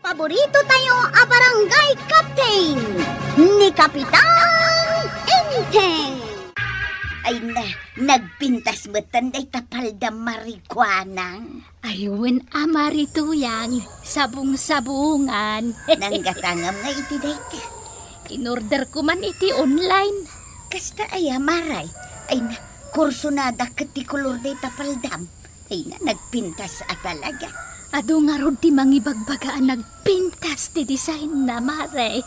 Paborito tayo a barangay captain ni Kapitan Enteng. Ay na, nagpintas mo tanday tapalda marikwanang. Ayun, amarituyang, sabong-sabungan. Nanggatangam nga iti dayta. Inorder ko man iti online. Kasta ay amaray. Ay na, kursunada kati kolor day tapaldam. Ay na, nagpintas at talaga. Ado nga rod ti mangibagbagaan nagpintas ti design na mare.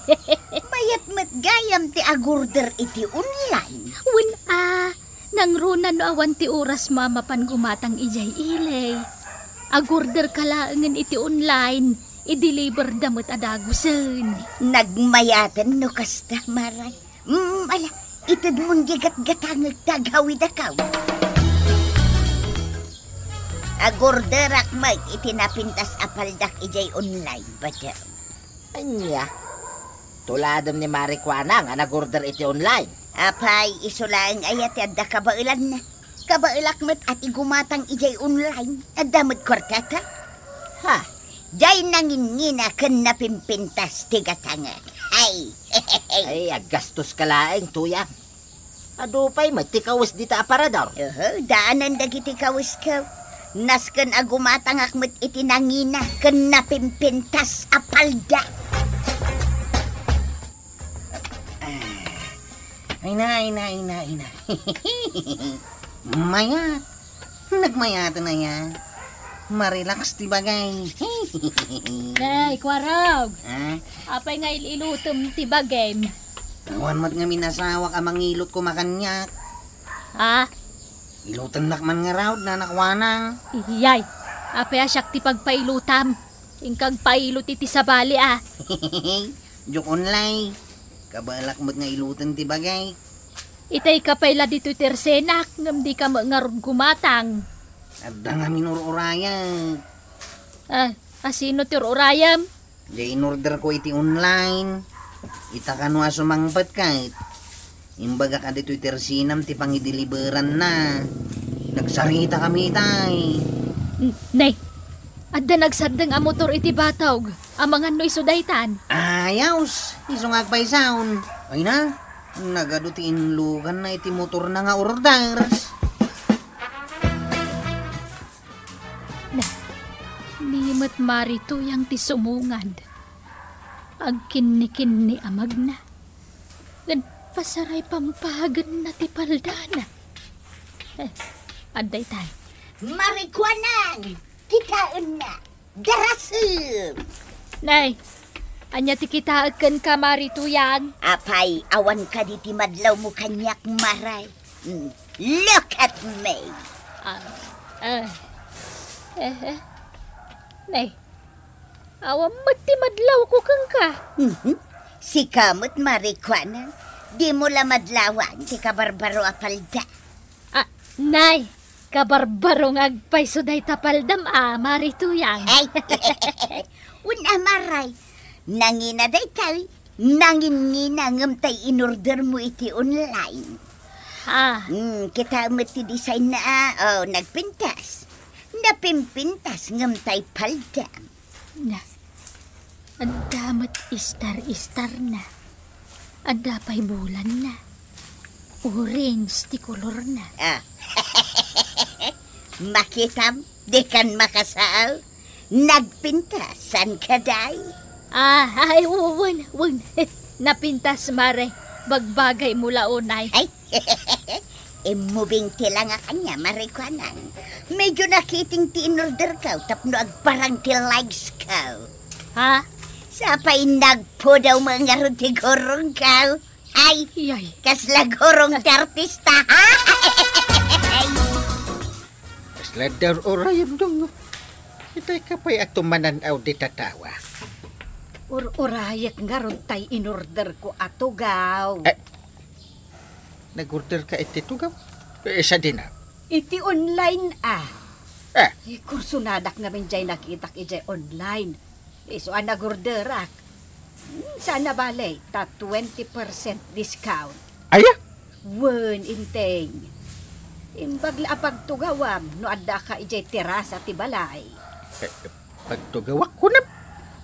Mayat matgayam ti agorder iti online. Win nang runa no awan ti oras mamapan gumatang ijay ilay. Agorder kalaangan iti online, i-deliver damot adagusan. Nagmayatan no kasta maray. Ala, itad mong gigat-gatangag tagawid akaw. Agorderak mag itinapintas apaldak ijay online ba dyan? Anya, tuladom ni Marikwana nga nag-order iti online. Apay, isulaang ayat yadda kabailan na. Kabailak met at igumatang ijay online. Adamot kortata. Ha? Jay nangingina kan napimpintas tigatangag. Ay, Ay, agastos ka laeng, tuya. Adupay, magtikawis dito aparador. Daanan dagiti kawis ka. Nasken agumatang akmet iti nangina kan napimpintas apalda. Ay na. Mayat. Nagmayat na yan. Marelax ti bagay. Nay, kwarog. Ha? Apay nga ilutom ti bagay. Awan mat nga minasawak amang ilot ko makanyak. Ha? Ilutan nakman nga raw na nakwanang. Iyay, apay asyak ti pagpailutam. Ingkag pailot iti sabali Joke online. Kabalak mo't nga ilutan ti bagay. Itay kapayla dito tersenak, ngam di ka mangarog gumatang. Adda nga minururayag. Asino tir urayam? Di in-order ko iti online. Itakano asumangpat kahit. Imbaga ka dito tersinam ti pangideliveran na. Nagsarita kami tay. Nay, adda nagsardeng a motor iti batawg. Amangan no isudaytan. Ayaws, isungag pa isaon. Ay na, nagadutiin lugan na iti motor na nga orders. Nimot marito yang ti sumungad. Agkin ni amag na. Pasaray pampahagan na ti paldana. Aday tay. Marikwanang! Kitaon na! Darasum! Nay, anya ti kita akan kamari tuyan. Apay, awan ka di ti madlaw mo kanyak maray. Look at me! Nay, awan mo ti madlaw ko kang ka. Si kamot marikwanang. Di mo la madlawan ti kabarbaro apalda. Nay, kabarbarong agpay suday tapaldam marituyang. Ay, una maray. Nangina day tawi. Nangingina ngam tay in-order mo iti online. Kita mo ti design na nagpintas. Napimpintas ngam tay paldam. Ang damat istar-istar na. Ada pa'y bulan na. Orange ti kolor na. Makitam, di kan makasaaw. Nagpintasan ka day. Ay, wun. Napintas mare. Bagbagay mula unay. Ay, moving ti lang kanya, marikwanang. Medyo nakiting ti in-order ka, tapno agparang ti likes ka. Ha? Sapay nagpo daw mga ruti gorong ka. Ay, kasla gorong ti artista, ha? Kasla daw orayam dong. Itay kapay at tumananaw di tatawa. Orayak nga ron tay in-order ko ato gaw. Nag-order ka iti tugaw? Isa din na. Iti online kursunadak namin jay nakitak ijay online. So, nag-orderak. Sana balay, 20% discount. Aya? Wen, inteng. Imbagla pagtugawam, no adda ka ijay terasa ti balay. Pagtugawak ko na.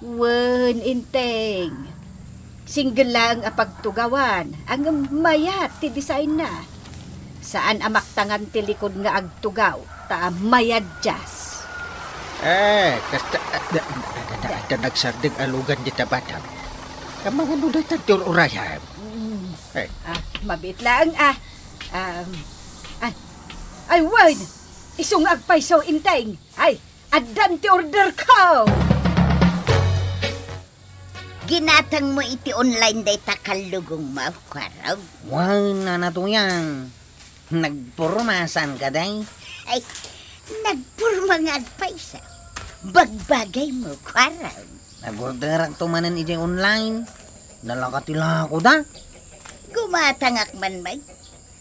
Wen inteng. Single lang ang pagtugawan. Ang mayat ti design na. Saan amaktangan ti likod nga agtugaw, ta mayad jas. Kasta ada nagsarding alugan di tabatan. Kamangan mo dahil tadyol urayan. Mabit lang ay, wen! Isong agpaisaw inteng. Ay, adan ti order ko! Ginatang mo iti online day takalugong mo, kwaraw. Wow, nanatuyang. Nagpurmasan ka day. Ay, nagpurma nga agpaisa. Bagbagay mo, kwaraw. Nag-orderak tumanan iti online. Nalakatila ako da. Gumatangak man may.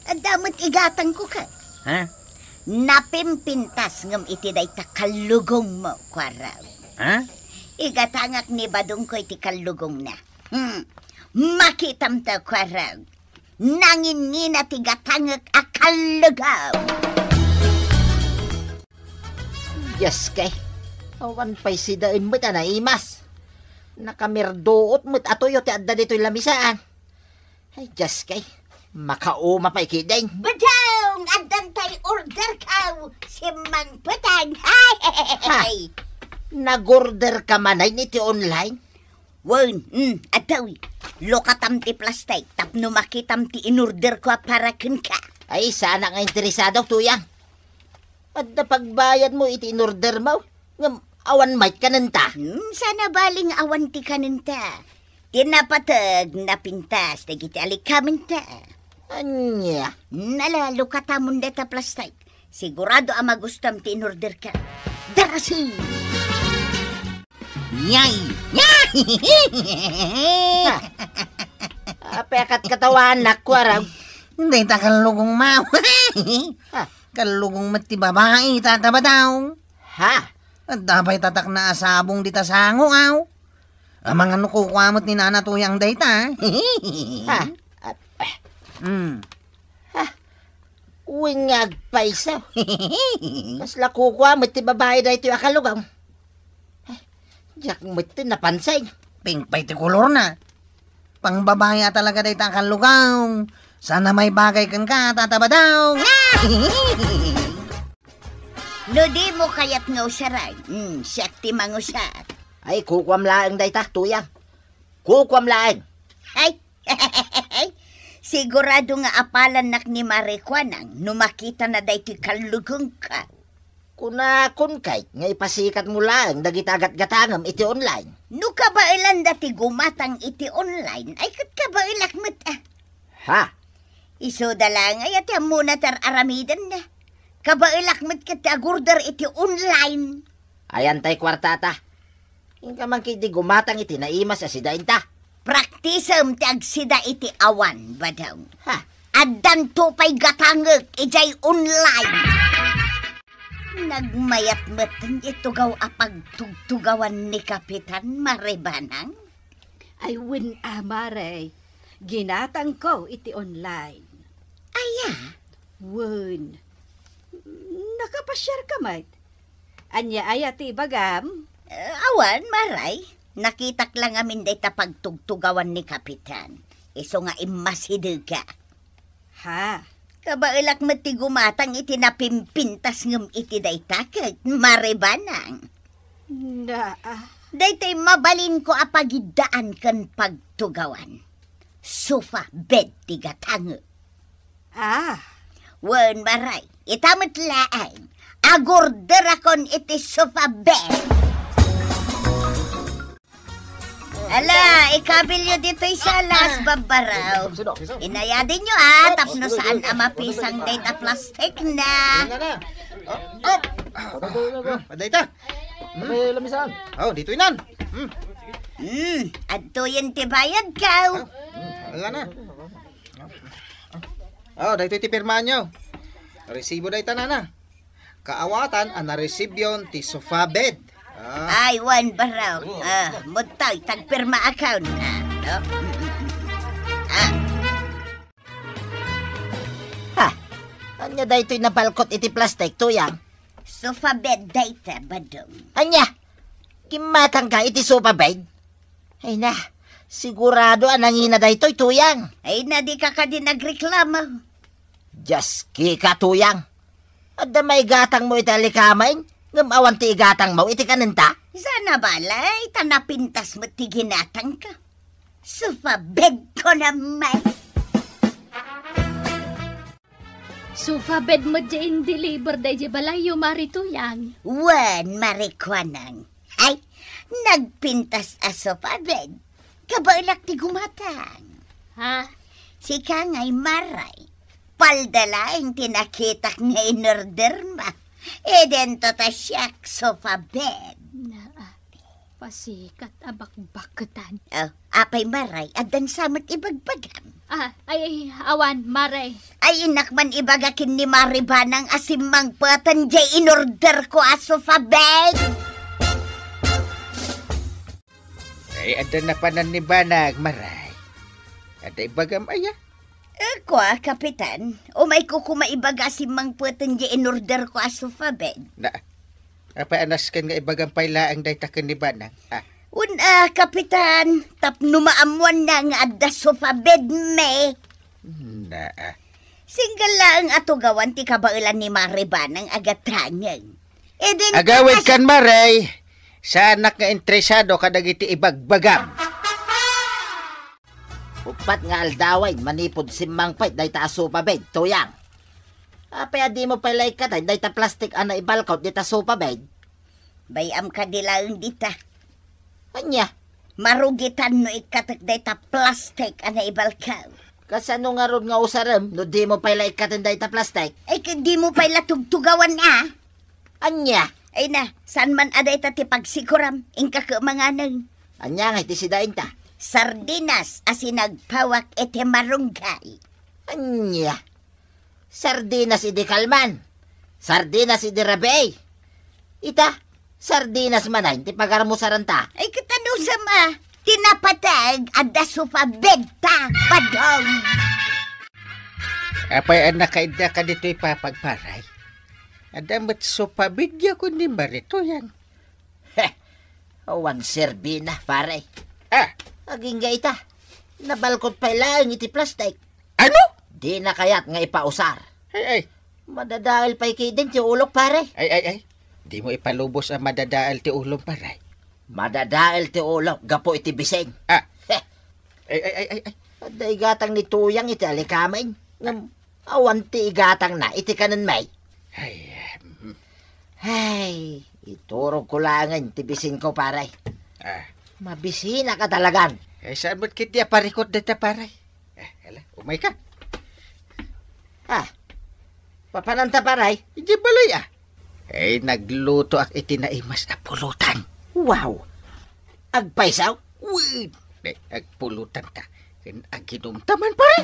Adamot igatang ko ka. Ha? Napimpintas ngam iti day takalugong mo, kwaraw. Ha? Igatangak ni badong ko iti kalugong na. Makitam ta, kwaraw. Nangin-ngina ti gatangak akalugaw. Yes kay. Awan pa'y sidain mo't anaimas. Nakamirdoot mo't atoyo ti adda dito'y lamisaan. Ay, yes kay. Makauma pa'y kidain. Badong! Adan tay order ka! Si Mang Patang! Hay! Nag-order ka manay niti online? Wan, adawi. Lokatam ti plastic. Tapno makitam ti inorder ko para kun ka. Ay, sana nga interesado, tuyang. At na pagbayad mo iti inorder mo, ngam awan might ka nanta. Sana baling awan ti kanenta. Tinapatag na pintas. Tagiti alikamin ta. Anya? Nalalo katamon deta plastic. Sigurado ang magustam ti inorder ka. Darasi! Yay! Apekat katawan na kwaraw. Hindi ta kalugong mau. Kalugong mati babae tataba daw. Ha? At dapat tatak na asabong di tasango aw. Ang mga nukukwamot ni nanatuyang dayta. Ha? Wingag paisaw. Kasla kukwa mo ti babae na ito akalugaw. Diyak mo ito napansay. Pink pa iti kolor na. Pang babae talaga dayta kalugaw. Sana may bagay kan ka tataba daw. No di mo kayat nga usaray. Siyak ti mangusat. Ay, kukwam laang dayta, tuyang. Kukwam laang. Ay, sigurado nga apalan nak ni Marikwanang numakita na dahi ti kalugong ka. Kun kay, nga ipasikat mo lang, dagitagat-gatangam iti online. No kabailan dati gumatang iti online, ay kat kabailak mo't Ha? Iso dalang ay ati muna tar aramidan na. Kabailak mo't kat agurder iti online. Ayan tay kwartata. Inka man kiti gumatang iti naimas sa sidain ta. Praktisam ti agsida iti awan, badaw. Ha? Addan to pa'y gatangag, ijay online. Nagmayat matan itugaw apag tugtugawan ni Kapitan Maribanang. Ay, win amare. Ginatang ko iti online. Aya, Win. Nakapasyar ka, mate. Anya aya ti bagam. awan, maray. Nakitak lang amin day pagtugtugawan ni Kapitan. Iso nga imasidig ka. Ha? Kabailak mati gumatang iti napimpintas ngem iti day takag, Maribanang. Na, Daytoy mabalin ko apagidaan kan pagtugawan. Sofa bed ti gatang. Wen maray, itamot laang. Agorder akon iti sofa bed. Ala, ikabilyo dito sa alas, babaraw. Inayadin nyo tapno saan ang mapisang data plastic na. Dayta. Lamisan. Oh, dito inan. Adto yan tibayad ka. Wala na. Oh, dayto iti pirmaan nyo. Resibo dayta na. Kaawatan ang nareceive yon ti sofa bed. Ay, wan baraw. Mutay, tagpirma account. No? Ha? Anya daytoy nabalkot iti plastic, tuyang. Sofa bed data, badong. Anya? Kimatang ka iti sopa bed. Ay na, sigurado anangina da ito'y tuyang. Ay na di ka din nagreklamo. Just kika tuyang. At da may gatang mo iti alikamain, ngam awan ti igatang mo iti kanenta. Sana balay, tanapintas mo ti ginatang ka. Sofa bed ko naman. Sofa bed mo dyan deliver da di balayo marituyang. Wan marikwanang. Ay, nagpintas a sofa bed. Kabailak ti gumatang. Ha? Si Kangay Maray. Paldalaing tinakitak nga inorder ma. Dento ta siyak sofa bed. Pasikat abak-bakutan. Oh, apay Maray, adan samot ibagbagam. Ay, awan, Maray. Ay inakman ibagakin ni Maribanang asimang patan jay inorder ko a sofa bed. Ay, ada na panan ni Banag, Maray. Ada ibagam aya. Ko kapitan, umay ko kumaibaga asimang patan jay inorder ko a sofa bed. Na, apa anas kan nga ibagam paylaang daytaken ni Banag? Kapitan, tapno maamuan na nga adda sofa bed me. Na, Single lang ato gawan ti kabailan ni Maribanang agatrangan. agawid kan, Maray. Sa anak nga interesado kadagiti ibagbagam. Upat nga aldaway, manipod simmang pait, day ta sopa bed, tuyang. Apay di mo palay ka day ta plastic ana ibalkaw, day ta sopa bed. Bayam ka dilaang dita. Anya, Marugitan no ikatak day ta plastic ana ibalkaw. kasano nga ron nga usaram, no di mo palay ka day ta plastic. Ay di mo pala tugtugawan na. Anya, Ay na, saan man aday ta ti pagsikuram, ingka ka manganang. anya nga iti sidain ta. Sardinas asinagpawak ete marunggay. Anya, sardinas idi kalman, sardinas idi rabey. Ita, sardinas manay, ti pagarmusaran ta. Ay katano sama, tinapatag adda sofa bed ta, padong. Apay anak kaida ka dito ipapagparay. Adamat sopa bidya ko ni Marito yan. Awan serbina, pare. Ah, Aging ga ita, nabalkot pa ilang iti plastic. ano? Di na kayat nga ipausar. Ay, Madadahil pa ikidin ti ulok, pare. ay. Di mo ipalubos ang madadaal ti ulong paray. Madadahil ti ulok, gapo iti biseng. Ah, ay. Ada igatang ni tuyang iti alikamay. Ngam, awan ti igatang na, iti kanan may. Ay, iturog ko langan, ti bising ko, pare. Mabisina ka talagan. Ay, saan mo't kiti aparikot dita paray? Hala, umay ka. Papananta, pare. Hindi balay Ay, nagluto ak itinaimas na pulutan. Wow. Agpaisaw? Wait, agpulutan ka. Aginumtaman pare.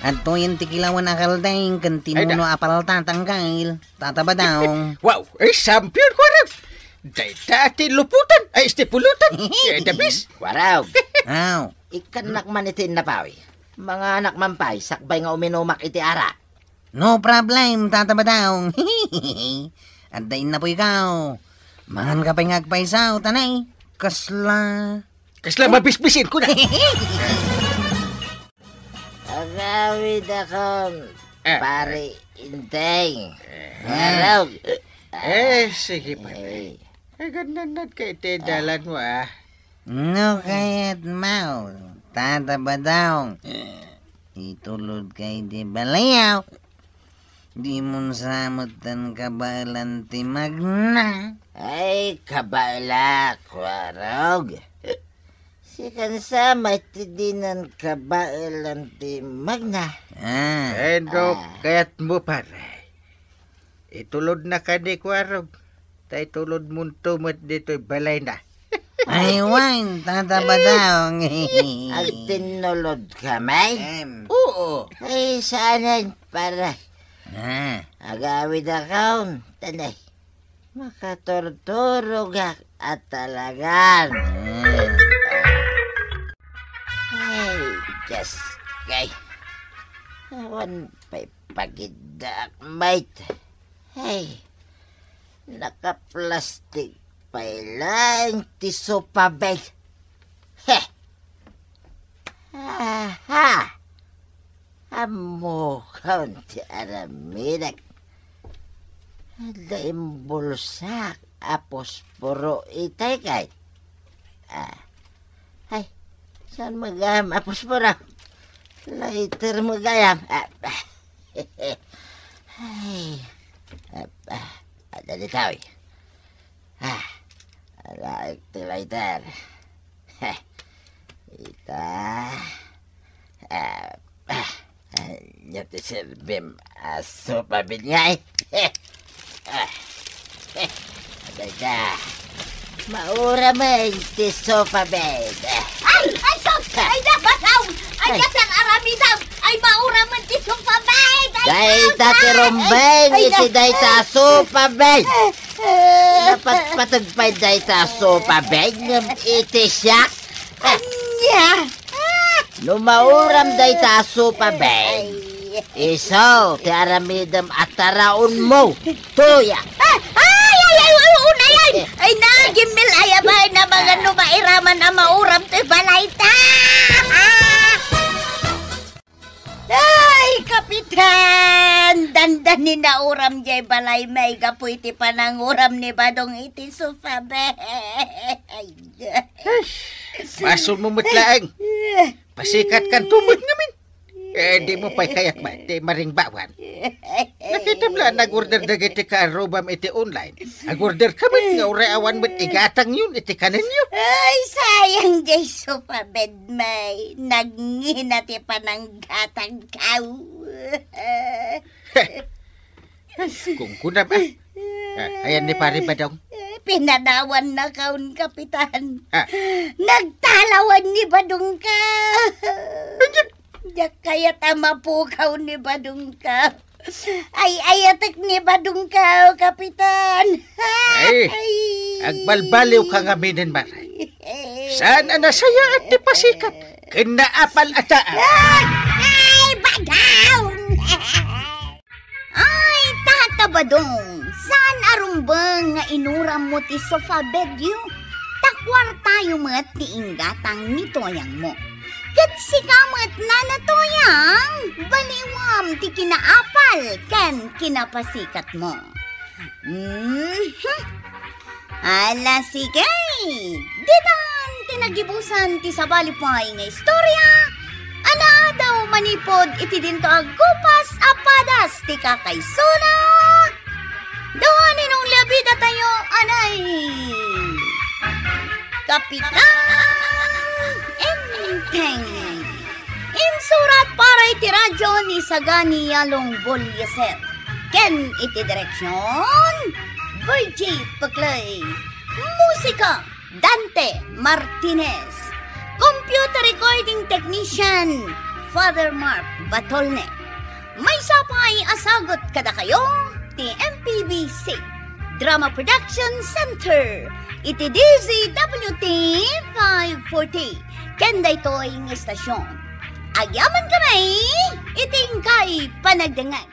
Ato yung tikilawan akalday, kan tinuno apal tatangkail, tatabadaw. Wow, ay champion ko rin. Dayta ati luputan, ay este pulutan. Dabis. Waraw. Aw, Ikanak man iti napawi. Mga anak mampay, sakbay nga uminumak iti ara. no problem, tatabadaw. Adain na po ikaw. Mangan ka pa yung agpaisaw, tanay. Kasla mabisbisin ko na. Agawid akong pare inteng. Waraw. Sige pare. Gananad ka itidalan mo No kaya't mau, tatabadaw. Itulod kay di balayaw. Di mo samutan kabalan ti magna. Ay, kabalak, warog. Si kansa maitidinan kabailan ti magna. Endo, kaya't mo pare. Itulod na ka di kwarog. Tay tulod mo tumot dito'y balay na. Ay, wine, tatabadaw. Ang tinulod kamay? Oo. Ay, saanan para agawid akong tanay. Makatorturog at talagan. Ay, just kay. Awan pa'y pagidak, mate. Ay, Naka-plastic pa lang ti sofa bed. Heh! Aha! Amo kaunti aramidak. Daim bulsak apos puro itay kay. Ay, saan magayam apos puro? Later magayam. Ay, dali tao. Like the later. Ita. Nyati serbim sopa binyay. Ada maura may ti sofa bed. Ay, sos! Ay, nabataw! Ay, yatang aramidam! Ay, maura man ti sofa bed! Dayta ti rombeng, iti dayta sofa bed. Dapat patagpay dayta sofa bed, iti siya. Anya! Numauram dayta sofa bed. Isaw, ti aramidam at taraon mo. Tuya. Unayan! Ay, nagimil ayabay na mga numairaman na mauram ti balayta! Ay, Kapitan! Dandan ni nauram jay balay may gapu iti pananguram ni Badong iti sufabe. Masul mo matlaang. Pasikat kan tumod ngamin. Di mo pa'y kayak ba? Di maring bawan. Nakita mo lang, nag-order na iti ka-arobam iti online. Nag-order kami nga urayawan mo't igatang yun, iti kanan yun. Ay, sayang jay sufabed may. Nagnginati pa ng gatang kaw. Kung kunam ayan ni pare ba daw? Pinadawan na kaun, Kapitan. Ah. Nagtalawan ni Badong ka. Diyak kaya tama po kaw ni Badong ka. Ay, ayatek ni Badong ka, Kapitan. Ay, agbalbaliw ka nga minin, Maray. Saan na saya at di pasikat? Kinaapal ataan. Ay, Badong! Ay, Tata Badong, saan arumbang nga inuram mo ti sofa bed yun? Takwar tayo mat ti inggatang nitoyang mo. Kat sikamat na natoyang, baliwam ti kinaapal ken kinapasikat mo. Ala sige, ditan tinagibusan ti sabalipay nga istorya. Ana daw manipod iti dinto aggupas apadas ti kakaysuna. Dawanin nung labida tayo, anay. Kapitan Enteng. Insurat para iti radyo ni Sagani Yalong Bolyeser. Ken iti direksyon Virgie Paclay. Musika Dante Martinez. Computer recording technician Father Mark Batolne. May sapay asagot kada kayo ti MPBC Drama Production Center. Iti DZWT 540. Kenda ito'y ng estasyon. Agyaman kamay, iting kay panagdangan.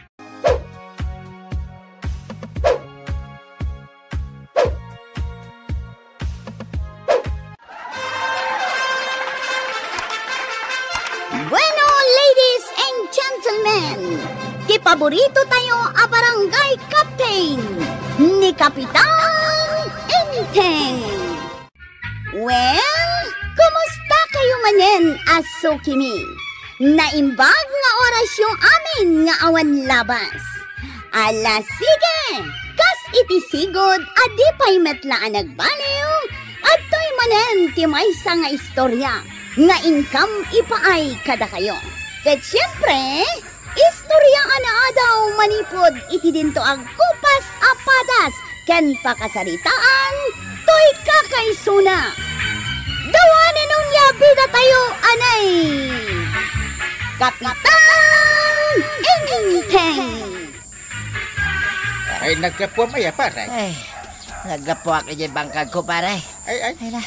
Bueno, ladies and gentlemen, ti paborito tayo a barangay captain ni Kapitan Enteng. Well, kumusta kayo manen, aso kimi? Naimbag nga orasyon amin nga awan labas. Ala sige, kas iti sigod adi pa'y metlaan nagbaliw at to'y manen ti maysa nga istorya nga income ipaay kada kayo. Kat siyempre, istorya ana daw manipod iti dinto ang kupas apadas ken pakasaritaan to'y kakaysuna. Dawanan nung labida tayo, anay! Kapitan Enteng! Ay, nagkapuwa maya, pare. Ay, nagapuak iti bangkag ko, pare. Ay. Ay na.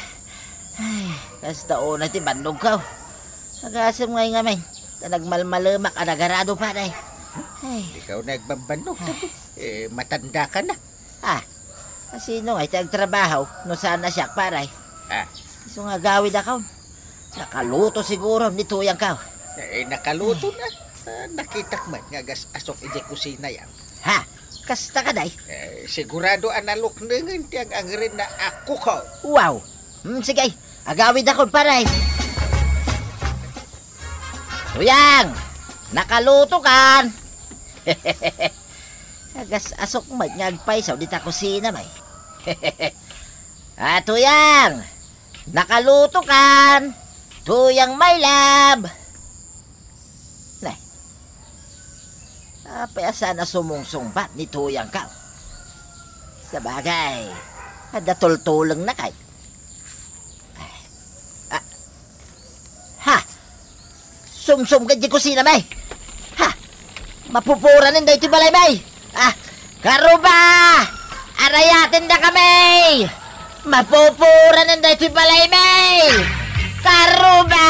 Ay, kas taon na ti bandog ka. Nag-asam ngayon ngamin. Nagmalmalamak ka nagarado, pare. Ay. Ikaw nagbambanok. Matanda ka na. Sino ay tagtrabaho no sana siya paray. Ah, So nga gawid ako. Nakaluto siguro ni Tuyang ka. nakaluto na. Nakita ko man nga asok ije kusina yan. Ha? Kasta ka day? Sigurado analok nungan tiyang ang rin na ako ko. Wow. Sige, agawid ako paray. Tuyang! Nakaluto kan! Agas asok magngagpaisaw di ta kusina may. Tuyang! Nakaluto kan! Tuyang my love! Nay. Payasa na sumungsungbat ni Tuyang ka. Sa bagay, adatol-tulang na kay. Ha! Sumsum ka di kusina may! Ha! Mapupuran din dito balay may! Karuba! Arayatin na kami! Mapupuran din dito balay may! Karuba!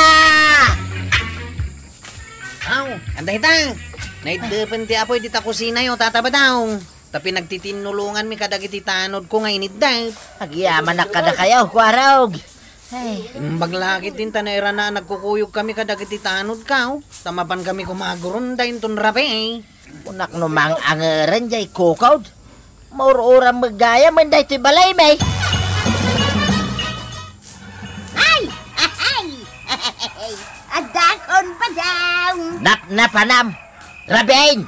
Aw, anday ta. Naidepende apoy di ta kusina yo tataba daw. Tapi nagtitinulungan mi kadagiti tanod ko nga inidday. Agyaman na kada kayo, kwarog! Ay, Maglakit din ta na era na nagkukuyog kami kadagiti tanod ka. Tamapan kami kumagurunday ton rape. unak numang angeren jay kukod. Maururang magaya man dahi ito'y balay may. Ay! Adakon pa daw! Napanam! Rabain!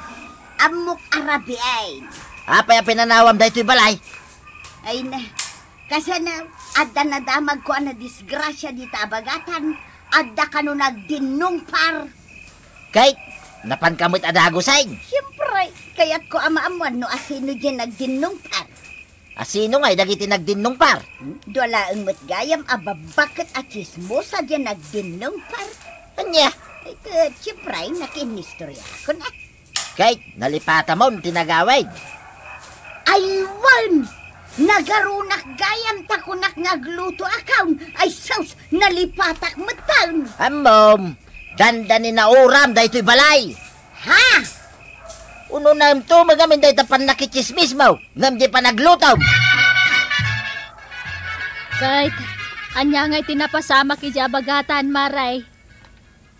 Amok arabiain! Apay ang pinanawam dahi ito'y balay. Ay na, kasi na, adda na damag ko na disgrasya di tabagatan, adda ka no nagdinong par. Kay, napankamot adagusay. Siyempre, kaya't ko amaamuan no asino dyan nagdinong par. Asino nga'y dagiti nagdinong par? Dola ang matgayam ababakit at chismosa dyan nagdinong par. Anya? Ay, siyempre, nakinistorya ko na. Kay, nalipata mo tinagawid. Aywan! Nagarunak gayam takunak ngagluto akaw. Ay saus, nalipatak mataw. Amom, dandanin na uram dahi ito'y balay. Ha? Uno na ito magamin dahi tapan nakichismis mo. Ngam di pa naglutaw. Kahit, anya nga'y tinapasama ki Jabagatan, Maray.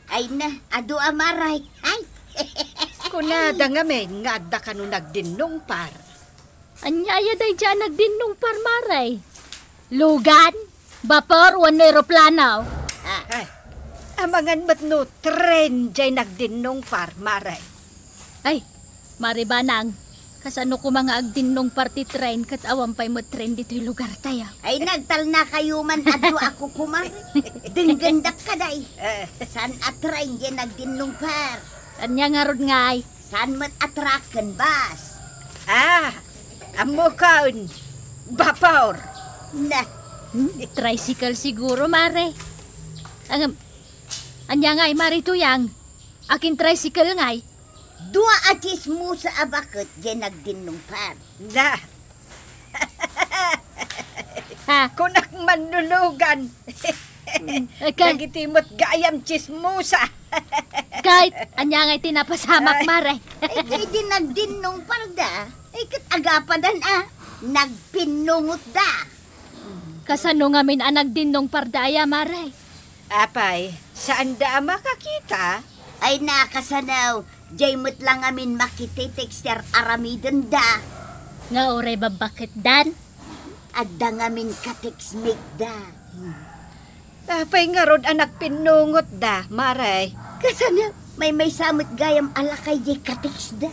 Ay na, ado amaray. Ay, Kunada nga men, nga adda ka no nagdinong par. Anyaya day dyan nagdinong par, Maray. Lugan, bapor, wan aeroplano. Ay, amangan mat no, tren jay nagdinong par, maray. Ay, Maribanang, kasano ko mga agdinong party train kat awam pa'y mo train dito'y lugar tayo. ay nagtal na kayo man ado ako kumari. Dinggandak ka day. San atrain dyan nagdinong par? Anya nga rod nga'y. San mat atrakan bas? Amo kaon, bapor. Na, Tricycle siguro, Mare. Anya nga'y, Mare Tuyang. Akin tricycle nga'y. dua atis mo sa abakot dyan nagdinong par. Na, Ha? kunak manlulugan. Nagitimot gayam chismusa. Kahit, anya nga'y tinapasamak, Mare. Ay kay di nagdinong par da. Ay kat agapadan nagpinungot da. Kasano ngamin ang nagdinong pardaya, Mare. Apay, saan da makakita? Ay nakasanaw, jaymot lang amin makititexter aramiden da. Nga ore babakit dan. Adda ngamin katexmig da. Apay nga rod anak pinungot da, maray. Kasanaw, may samot gayam alakay jay katex da.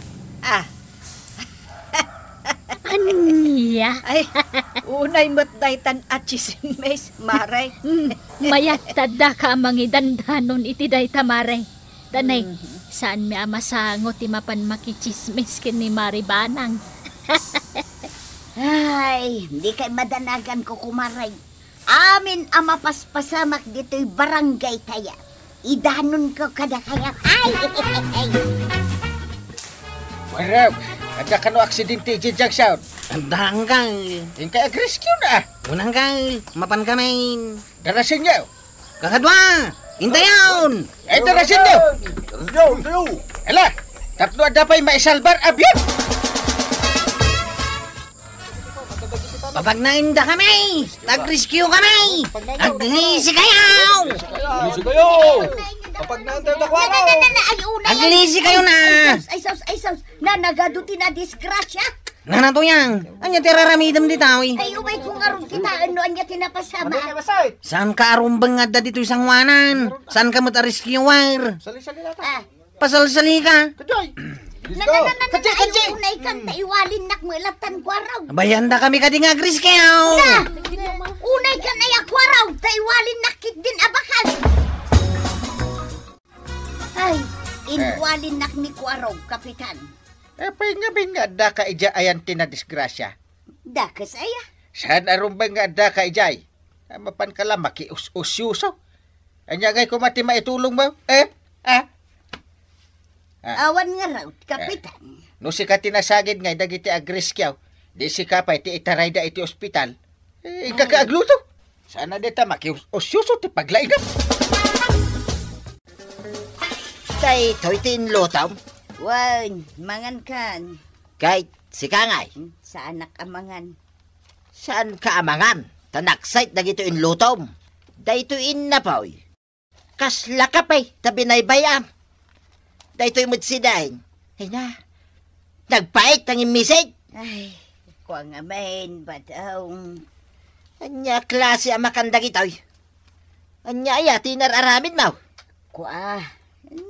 Anya? Ay, unay mo't daytan at chismes, maray. Mayat tada ka mangidandanon iti day tamare. Danay, saan mi amasangot ti mapan makichismis kin ni Maribanang. Ay, hindi kay madanagan ko kumaray. Amin ang mapaspasamak dito'y barangay kaya. Idanon ko kada kaya. Ay! Waraw, ada ka no aksidente dyan Jackson. Andang kang. Yung kaya rescue na. Unang kang, mapan kami. Darasin niyo. Kakadwa, intayon. Ay, darasin niyo. Hala, tatlo ada pa'y maisalbar abyan. Papagnainda kami! Nag-rescue kami! Naglisi kayo! Lisi kayo! Kapag naantay na kwaraw! Naglisi kayo na! Ay sus, nanagaduti na disgrasya. Nanato yan! Anya tiraramidam di tao eh. Ay, umay kung aron kita, ano anya tinapasama. Saan ka arumbang nga da dito isang wanan? Saan ka mata-rescuer? Sali-sali na ta. Ah, Pasal-sali ka! Kajoy! Let's go! ay, unay kang taiwalin nak mulatan kwaraw. Bayanda kami ka di nga rescue! Unay ka na yakwaraw, taiwalin nakit din abakan. Ay, inwalin nak ni kwaraw, kapitan. Pay nga nga da ka ija ayan tinadisgrasya. Dakas aya. Saan arumbang nga da ka ijay? Mapan ka lang makius-usyuso. Anya ngay kumati maitulong mo? Awan nga raw, kapitan. No si ka tinasagid ngay dagiti agriskyaw. Di si ka pa iti itaray da iti ospital. Kakaagluto. Sana dita makius-usyuso ti paglaigam. Tay, to'y tinlutaw. Wan, mangan kan. Kahit si Kangay, Sa anak amangan. saan ka amangan? Tanaksait na gito inlutom. Dahito innapaw. Kasla ka pa'y, tabi na'y bayam. Dahito imudsidahin. Ay na, nagpait ang imisig. Ay, kuang amen, badaw. Anya klase ang makanda gito'y. Anya aya, tinararamid mo. Kuah,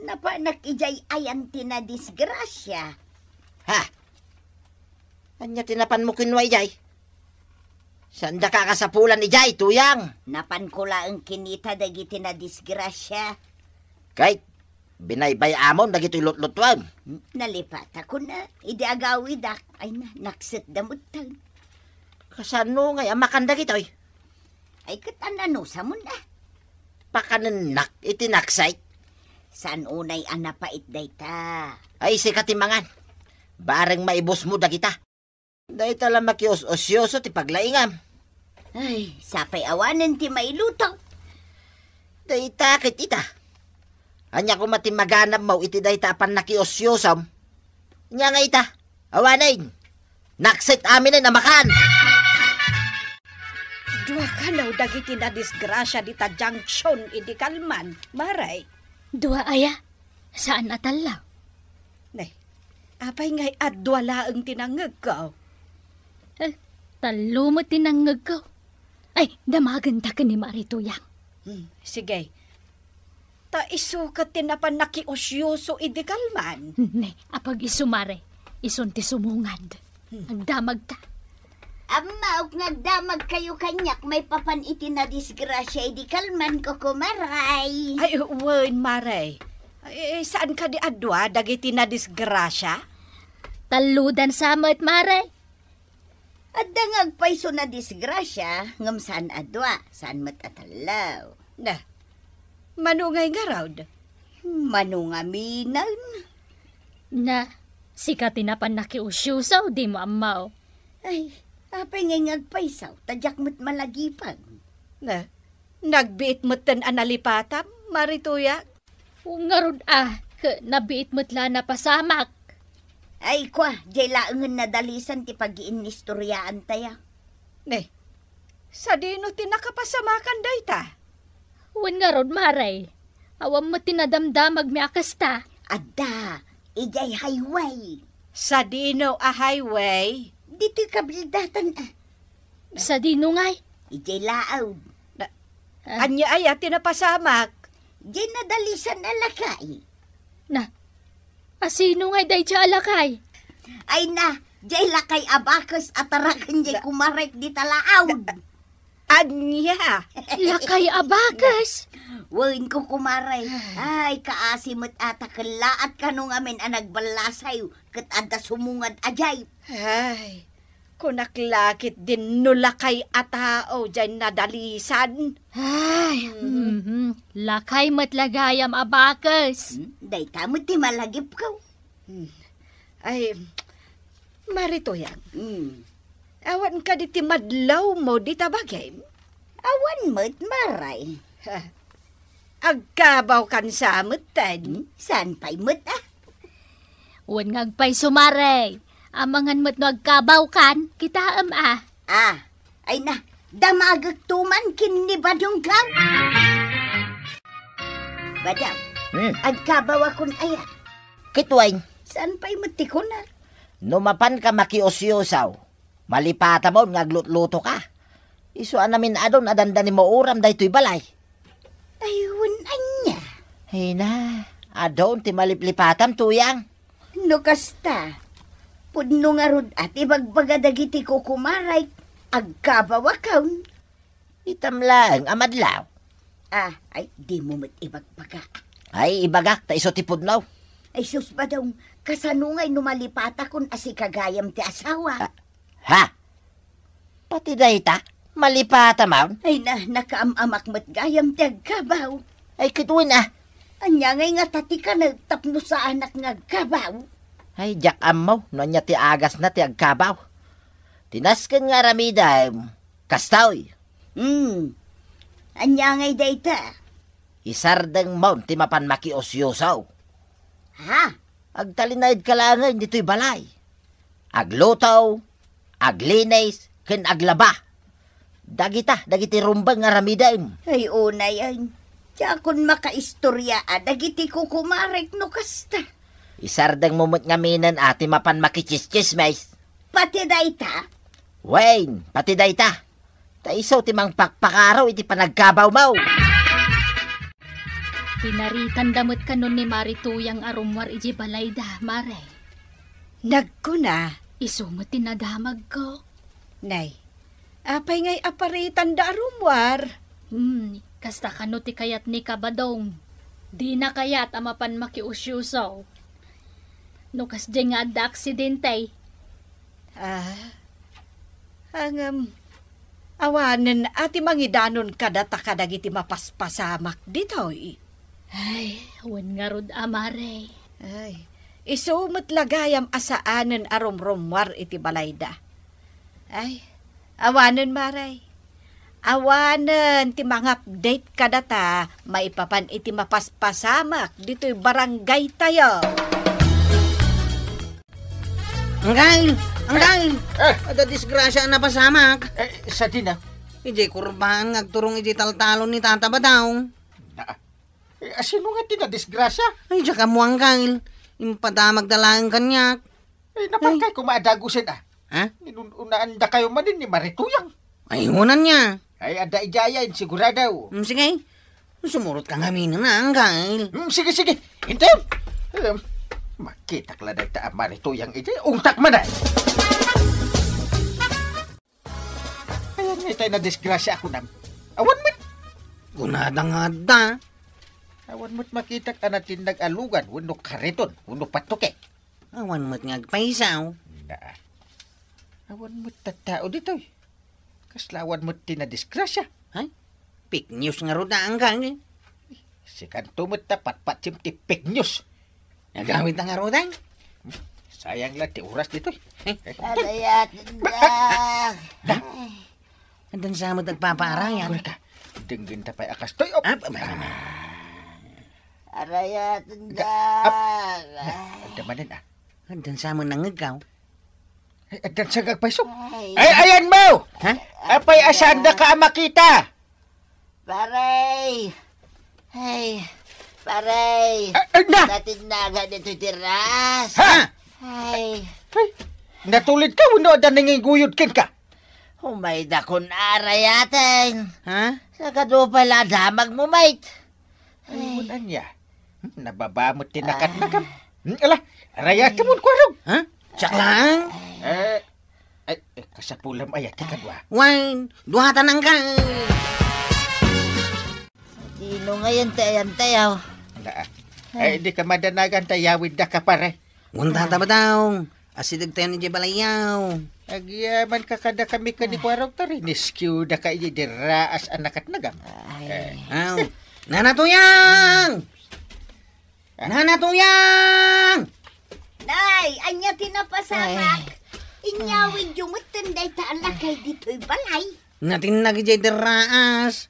napanak ijay ayan tinadisgrasya. Ha? Anya tinapan mo kinway jay. Sanda ka kasapulan ni jay, tuyang. Napan ko lang kinita dagiti na disgrasya. Kahit binaybay amon dagito'y lutlutwang. Nalipat ako na. Idi agawidak. Ay na, naksit damutang. Kasano ngay ang makanda gito'y. Ay katanano sa mo na. Pakananak itinaksay. San unay anapait dayta. Ay si katimangan. Bareng maibos mo dagita. Dahil talang makios-osyoso ti paglaingam. Ay, sapay awanan ti mailuto. Dahil takit ita. Anya ko matimaganap mo iti dahil tapan nakiosyosom. Nya nga ita. Awanay. Naksit amin na namakan. Dua ka na dagiti na disgrasya di ta junction idi kalman. Maray. Dua aya, saan atalaw? Nay, apay ngay adwa laeng tinangag ko. Talo mo tinangag ko. Ay, damagan ta ka ni Marituyang. Sige. Ta isukat tinapan nakiosyoso idi kalman. Ne, apag isumare, isunti sumungad. Agdamag ka. Amaok nagdamag kayo kanyak. May papan iti na disgrasya. Idi kalman ko kumaray. Ay, wen maray. Ay, saan ka di adwa dagiti na disgrasya? Taludan sa amat, mare. At dangag paiso na disgrasya. Ngam saan adwa. Saan matatalaw. Na, manungay nga raw. Manungaminan. Na, sika tinapan nakiusyusaw, di mo amaw. Ay, apay ngay ngagpaisaw. Tadyak mo't malagipag. Na, nagbiit mo't tan analipatam, Marituya. Ungarod nabiit mo't la na pasamak. Ay kwa, jay laangan na dalisan ti pag-iinistoryaan taya. Ne, sa dino tinakapasamakan dayta. Wan nga rod, maray. Awam mo tinadamdamag mi akasta. Adda, ijay highway. Sa dino a highway. Dito'y kabildatan Sa dinungay. Ijay laaw. Anya aya tinapasamak. Jay nadalisan na lakay. Na, asino ngay day siya alakay? Ay na, jay lakay abakas at tarakan jay kumarek di talaaw. Anya. Lakay abakas. Wain ko kumaray. Ay, kaasimot atakala at kanong amin ang nagbalasay. Kat adda sumungad ajay. Ay, kunaklakit din nulakay atao dyan nadalisan. Ay, lakay matlagayam abakas. Day tamot ti malagip ko. Ay, Marituyan, Hmm. awan ka di ti madlaw mo di tabagay. Awan mo't maray. Agkabaw kan sa mutan. Saan pa'y mo't Wan ngagpay sumare. Amangan mo't no agkabaw kan, kita Ah, Ay na, damagag tuman kin ni Badong ka. Badang, agkabaw akong aya. Kitwain, Saan pa'y matiko na? numapan ka makiosyosaw. Malipata mo nga glutluto ka. Isuan namin adon adandanin mo uram daytoy balay. Ayun, anya. Hey na, adon ti maliplipatam tuyang. No kasta. Pudno nga rod at ibagbagadagiti ko kumaray. Agkabaw akaw. Itam lang, amadlaw. Ay, di mo mat ibagbaga. Ay, ibagak, ta iso tipudnaw. Ay, sus ba daw, kasanungay numalipata kun asi kagayam ti asawa. Ha? Pati dayta, malipata maun. Ay na, nakaamamak mat gayam ti agkabaw. Ay, kitwin ah. Anya ngay nga tati ka nagtapno sa anak nga agkabaw. Ay, jak amaw, no niya ti agas na ti agkabaw. Tinasken nga ramida, kastaw. Anya ngay dayta. Isardeng maun ti mapan makiosyosaw. Ha? Agtalinaid kalangan dito'y balay. Aglutaw, aglinays, ken aglaba. Dagiti rumbang nga ramidaim. Ay unay ay. Tiya kun makaistorya dagiti ko kumarek no kasta. Isardeng mumut nga minan ati mapan makichischismays. Pati dayta. Wayne, pati dayta. Ta isaw ti mang pakpakaraw iti panagkabaw mau. Pinaritan damot ka nun ni Marituyang arumwar iji balay da, Mare. Nagkuna. Isumot tinadamag ko. Nay, apay ngay aparitan da arumwar. Kasta kano ti kayat ni Kabadong. Di na kayat amapan makiusyusaw. Nukas di nga da aksidente. Awanen ati mangidanon kadata kadagiti mapaspasamak ditoy. Ay, wan nga rod amare. Ay, isumot lagayam asaanen arumrumwar iti balayda. Ay, awanen maray. Awanen ti mga update kadata maipapan iti mapaspasamak dito'y barangay tayo. Anggail! Ada disgrasya na pasamak. Sa din Ije kurbahan ngagturong ije taltalon ni Tata Badaw. Sino nga tinadisgrasya? Ay, diya ka mo Anggail. Impadamag dalang kanyak. Napangkay kumaadagusin Ha? Inunaan da kayo manin ni Marituyang. Ay, hunan niya. Ay, ada ijayan, sigurado. Sige, sumurot ka ngamin na Anggail. Sige. Hintayin. Makita ka lang ta Marituyang iti. Ungtak man Ayan nga tayo na disgrasya ako nam. Awan mo't. Gunadang-ada. Awan mo't makita ka natin nag-alugan. Wano kariton. Wano patuke. Awan mo't ngagpaisaw. Awan mo't tatao dito. Kaslawan mo't tinadisgrasya. Ay, fake news nga roda Anggail. Sikanto mo't tapat-pat simti fake news. Nagamit ang nga roda. Sayang lang ti oras dito. Alayat na. Andan sa mo nagpapaarayan. Ka. Dinggin tapay akas toy. Arayat na. Damanin Andan sa mo nangagaw. Adan sa gagpaysok. Ay, ayan mo! Ha? Apay asanda ka makita. Paray. Hey, paray. Na! Natin na agad ito'y tiras. Ha? Ay, Ay, natulid ka, wano adan nangiguyod kin ka. humay da kun arayatin. Ha? Sa kadupala damag mo, mate. Ay, munan niya. Nababamot tinakat-nakam. Ala, arayat ka mo kwarog. Ha? Siyak lang. Kasapulam ayat ka kadwa. Wine, duhatan Anggail. Sino ngayon tayan tayaw? Ay, di ka madanagan tayawid da ka pare. Ngunta Tata Badaw. Asidag tayo ni Jebalayaw. Agyaman ka kada kami ka ni kwarog tari. Niskiw da ka diraas anak at nagam. Aw. Nanatuyang! Nanatuyang! Nay, anya tinapasamak. Inyawin yumutan day taala kay dito'y balay. Natinag ijay diraas.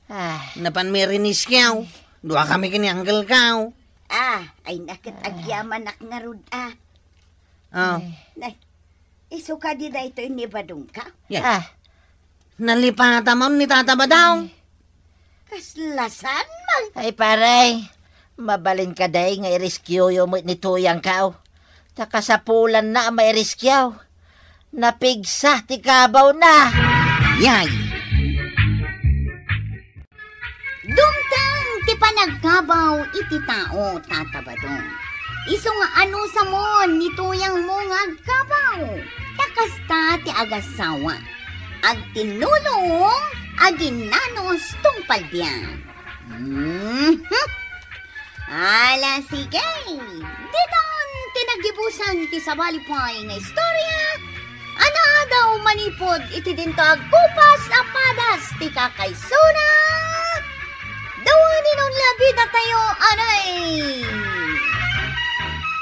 Napan merinis kaw. Dua kami kini Anggal kaw. Ay nakit agyaman nak nga rod Oh. Nay, isuka di da ito ni Badong ka? Yeah. Nalipata mo ni Tata ba daw? Kaslasan man. Ay pare, mabalin ka day nga i-rescue yung ni tuyang kao. Taka sa pulan na may rescue. Napigsa ti kabaw na. Yay! Dumtang ti panagkabaw iti tao tatabadong. Iso nga ano sa mon nituyang mo nga agkabaw. Takasta ti agasawa. Ag tinulong aginanos tungpalbiyan. Ala sige. Ditan tinagibusan ti sabalipay nga istorya. Ana daw manipod iti dinto agkupas apadas ti kakaysuna. Dawanin ang labida tayo, anay!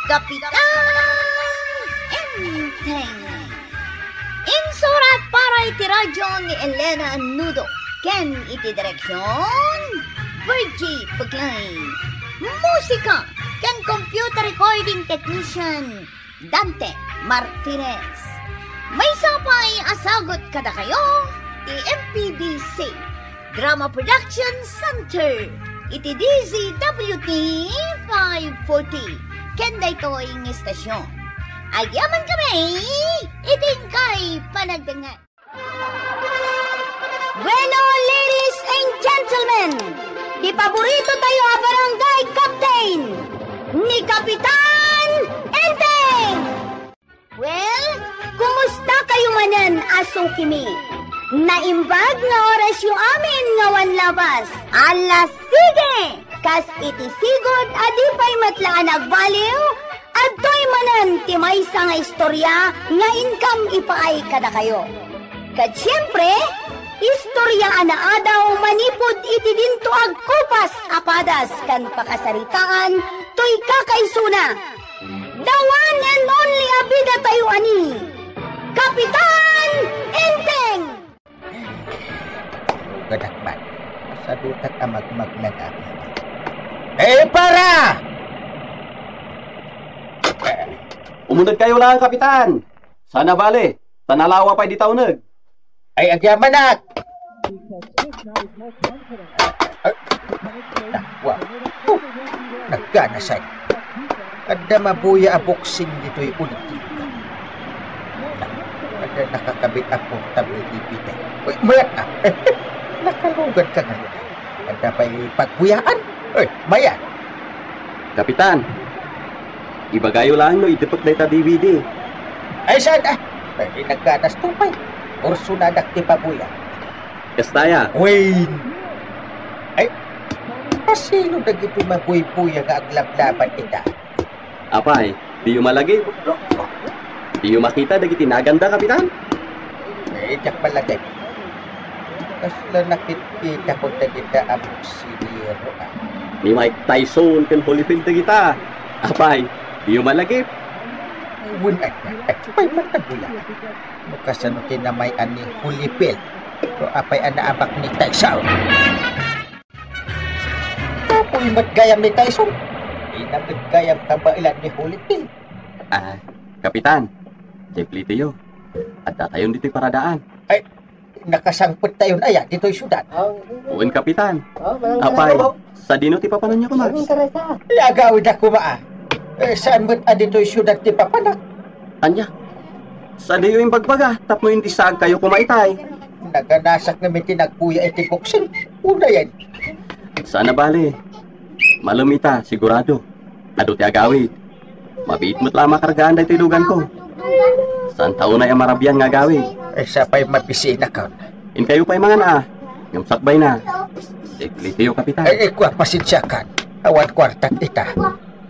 Kapitan Enteng. Insurat para iti radyo ni Elena Nudo. Ken iti direksyon, Virgie Paglay. Musika, ken computer recording technician, Dante Martinez. May sapay asagot kada kayo, ti MPBC. Drama Production Center. Iti DZWT 540. Kenda ito ang estasyon. Agyaman kami, iting kay panagdangan. Bueno, ladies and gentlemen, di paborito tayo a barangay captain ni Kapitan Enteng. Well, kumusta kayo manan, Asukimi? Naimbag nga oras yung amin nga wanlabas. Ala sige! Kas iti sigod adipay matlaan agbaliw, adtoy manan ti maysa nga istorya nga income ipaay kada kayo. Kat siyempre, istorya anaadaw manipod iti dinto agkupas apadas kan pakasaritaan toy kakaysuna. The one and only abida tayo ani, Kapitan Enteng! Gadakman, sa dutat amagmag na natin. Para! Umunod kayo lang, Kapitan. Sana bale, tanalawa pa'y di taunag. Ay, agyaman na! Wow. Nagkana sa'yo. Kada mabuya a boxing dito'y ulit-ulitan. Kada nakakabit ako tabi ibigay. Uy, mayat na! Nakalugan ka ngayon. Kada pa'y pagbuyaan. Uy, mayat! Kapitan, ibagayo lang no itipot na ita DVD. Ay, saan ah? Ay, nagkanas tupay. Orso na nakti pabuya. Kastaya. Wayne! Ay, pasino na gito'y mabuy-buya nga aglablaban ita? Apay, di yung malagi. Di yung makita dagiti naganda, Kapitan. Eh, jak malagay. Kasla nakikita ko na kita ang siniro ah. Ni Mike Tyson kan Holyfield dagita. Apay, di yung malagi. Wunay na. Ay, pa'y matagula. Mukasano kinamay ani Holyfield. So, apay anaabak ni Tyson. Apoy matgayam ni Tyson. Inagagayam kabailan ni Holyfield. Kapitan, simple tayo. At tayo dito'y paradaan. Ay, nakasangpot tayo na dito'y syudad. Uwan, Kapitan. Apay, sa dino ti papanan niya ko, Max. Lagawid ako maa. Saan mo't dito'y syudad ti papanak? Anya, sa diyo yung bagbaga, tapno hindi saag kayo kumaitay. Naganasak namin tinagpuya iti boxing. Una yan. Sana bale, malumita, sigurado. Ado ti agawid. Mabiit mo't lama kargaan da ito ilugan ko. Saan taon na yung marabyan nga agawid? Sa pa'y mabisina ka. In kayo pa'y mga na, yung sakbay na. Siklitiyo, Kapitan. Kwa pasensyakan. Awan kwartat ita.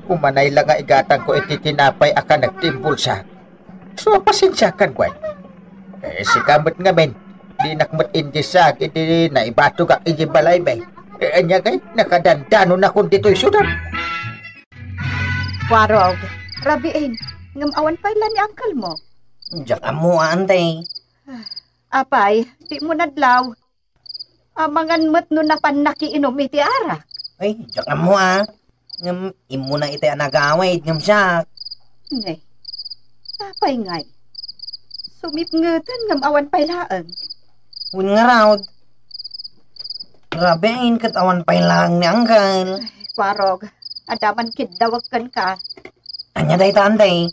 Umanay lang nga igatang ko iti tinapay akan nagtimbulsa. So, pasensyakan, Gwen. Si kamot nga men, di nakmat indisag, iti naibato ka iti balay bay. Anya kay, nakadandano na kung dito'y sudan. Warog, rabiin, ngamawan pa ilan ni uncle mo. Diyak mo, antay. Apay, di mo nadlaw. Amangan mo't no napan nakiinom iti ara. Ay, diyak mo Ngam, imo na iti anagawid, ngam siya. Ne, apay ngay. Sumipngetan ngam awan pay laang. Win nga raw. Grabe ang katawan pa lang ni Uncle. Kwarog, adaman kidawagkan ka. Anya day tanday.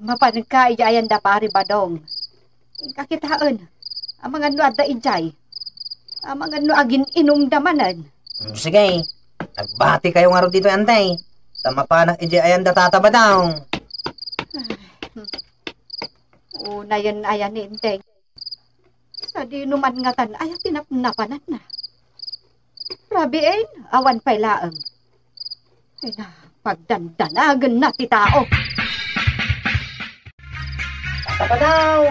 Mapanag ka iyayan da pari badong. Kakitaan, ang mga no ada ijay. Ang mga no agin inumdamanan. Sige, nagbati kayo nga ro dito antay. Tama pa ng iyayan da tataba daw. Una yan ayan ni Inteng. Sa di numan nga tan ay tinapnapanan na. Rabiin, awan pa'y laang. Ay na, pagdandanagan na ti tao. Tataba daw.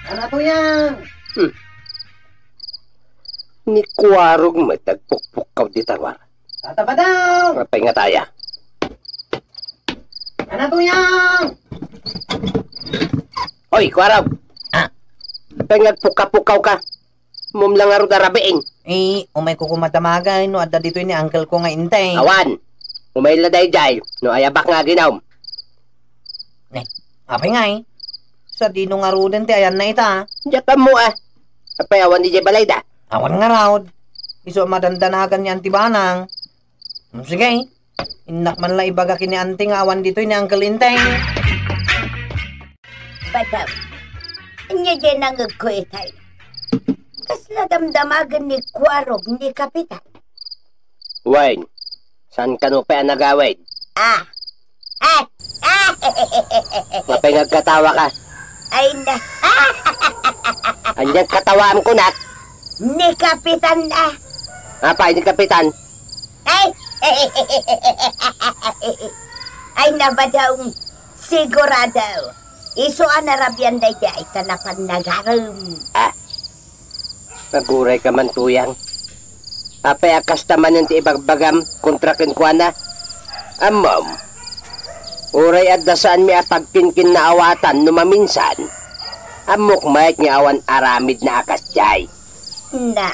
Ano to yan? Ni Kuwarog matagpukpukaw di tawar. Tataba daw. Rapay nga taya. Ano to yan? Hoy, Kuwarog! Pengagpuka-pukaw ka. Mumlang nga ro darabeing. Umay ko kumatamagay no adda dito ni uncle ko nga intay. Awan! Umayla day jay, no ayabak nga ginaw. Apay nga Sa dino nga ro din ti ayan na ita. Diyan mo Apay awan di jay balay da. Awan nga raw. Iso madandanagan ni Auntie Banang. Sige. Inak man la ibaga kini Auntie nga awan dito ni Uncle Intay. Badam, anya dyan ang agkuitay. Kasla damdamagan ni Kwarog ni Kapitan. Wayne, saan ka no pa nagawid? Mapay nagkatawa ka. Ay na, Andiyan katawaan ko na. ni Kapitan na. Apay ni Kapitan. Ay, ay na ba daw sigurado? Iso anarabyan na dya itanapan nagaram. Naguray ka man tuyang. Apay akas taman yung tiibagbagam kontrakin kwa na. Amom. Uray at dasaan mi apagkinkin na awatan numaminsan. Amok mayat nga awan aramid na akas jay. Na,